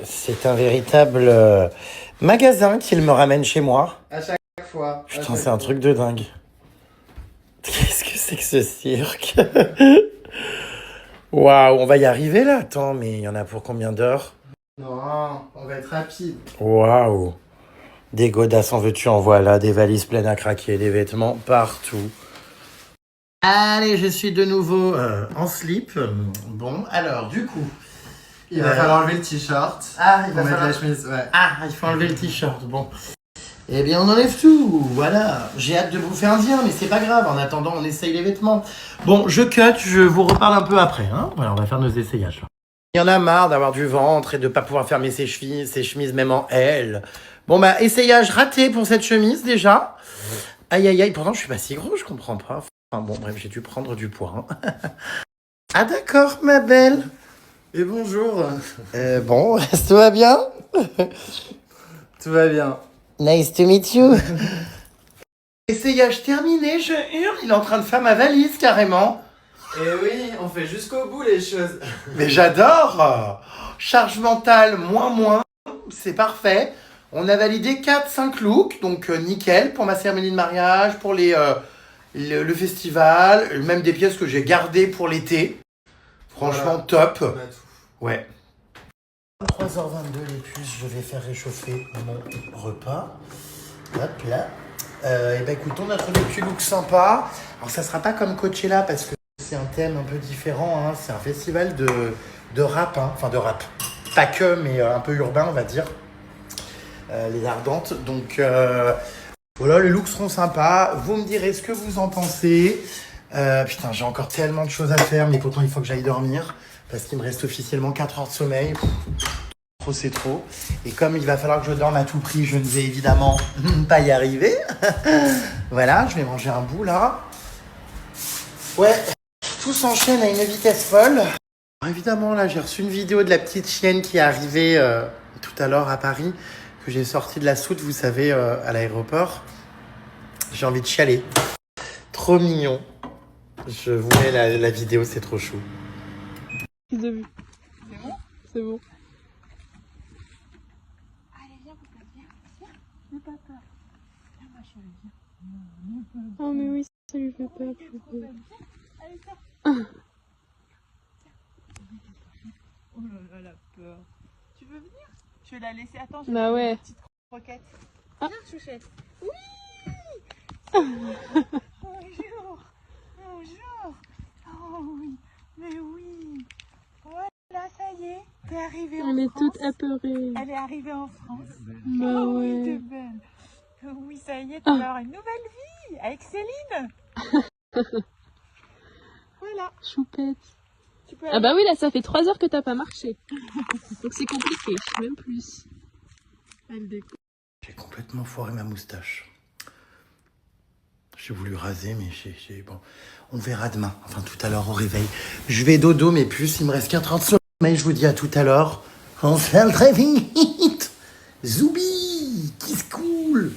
C'est un véritable magasin qu'il me ramène chez moi. À chaque fois. Putain, c'est un truc de dingue. Qu'est-ce que c'est que ce cirque? Waouh, on va y arriver là. Attends, mais il y en a pour combien d'heures? Non, on va être rapide. Waouh. Des godasses en veux-tu en voilà, des valises pleines à craquer, des vêtements partout. Allez, je suis de nouveau en slip. Bon, alors, du coup... Il va falloir enlever le t-shirt. Ah, il Pour va mettre falloir... la chemise, ouais. Ah, il faut enlever le t-shirt, bon. Eh bien, on enlève tout, voilà. J'ai hâte de bouffer indien, mais c'est pas grave. En attendant, on essaye les vêtements. Bon, je cut, je vous reparle un peu après. Hein. Voilà, on va faire nos essayages. Il y en a marre d'avoir du ventre et de pas pouvoir fermer ses chemises même en L. Bon, bah, essayage raté pour cette chemise, déjà. Aïe, aïe, aïe. Pourtant, je suis pas si gros, je comprends pas. Enfin, bon, bref, j'ai dû prendre du poids. Hein. Ah, d'accord, ma belle. Et bonjour. Bon, tout va bien? Tout va bien. Nice to meet you. Essayage terminé, je hurle. Il est en train de faire ma valise, carrément. Et oui, on fait jusqu'au bout les choses. Mais j'adore. Charge mentale, moins. C'est parfait. On a validé 4-5 looks, donc nickel pour ma cérémonie de mariage, pour le festival, même des pièces que j'ai gardées pour l'été. Franchement, top. Ouais. 3h22 les puces, je vais faire réchauffer mon repas. Hop là. Et ben écoutons notre petit look sympa. Alors ça sera pas comme Coachella parce que c'est un thème un peu différent. Hein. C'est un festival de rap, hein. Enfin de rap. Pas que, mais un peu urbain on va dire. Les Ardentes. Donc voilà, les looks seront sympas. Vous me direz ce que vous en pensez. Putain, j'ai encore tellement de choses à faire, mais pourtant il faut que j'aille dormir. Parce qu'il me reste officiellement 4 heures de sommeil. Trop, c'est trop. Et comme il va falloir que je dorme à tout prix, je ne vais évidemment pas y arriver. Voilà, je vais manger un bout là. Ouais, tout s'enchaîne à une vitesse folle. Alors, évidemment, là, j'ai reçu une vidéo de la petite chienne qui est arrivée tout à l'heure à Paris, que j'ai sortie de la soute, vous savez, à l'aéroport. J'ai envie de chialer. Trop mignon. Je vous mets la vidéo, c'est trop chou. C'est bon? C'est bon. Allez, viens, papa, viens. N'aie pas peur. Viens, ma chérie, viens. Oh mais oui, ça lui fait peur. Allez, sors. Oh là là, la peur. Tu veux venir? Je vais la laisser. Attends, je Bah ouais. une petite croquette. Ah. Viens, chouchette. Oui. Bonjour. Bonjour. Oh oui. Mais oui. Voilà, ça y est. T'es arrivée en France. Elle est toute apeurée. Elle est arrivée en France. Bah Oh ouais. oui, t'es belle. Oui, ça y est, tu vas avoir une nouvelle vie avec Céline. Voilà. Choupette. Tu peux Ah bah oui, là, ça fait 3 heures que t'as pas marché. Donc c'est compliqué, même plus. Elle découvre. J'ai complètement foiré ma moustache. J'ai voulu raser, mais bon, on verra demain. Enfin, tout à l'heure au réveil. Je vais dodo, mes puces. Il me reste qu'un 30 sommeil. Je vous dis à tout à l'heure. On se fait très vite. Zoubi, qui se coule.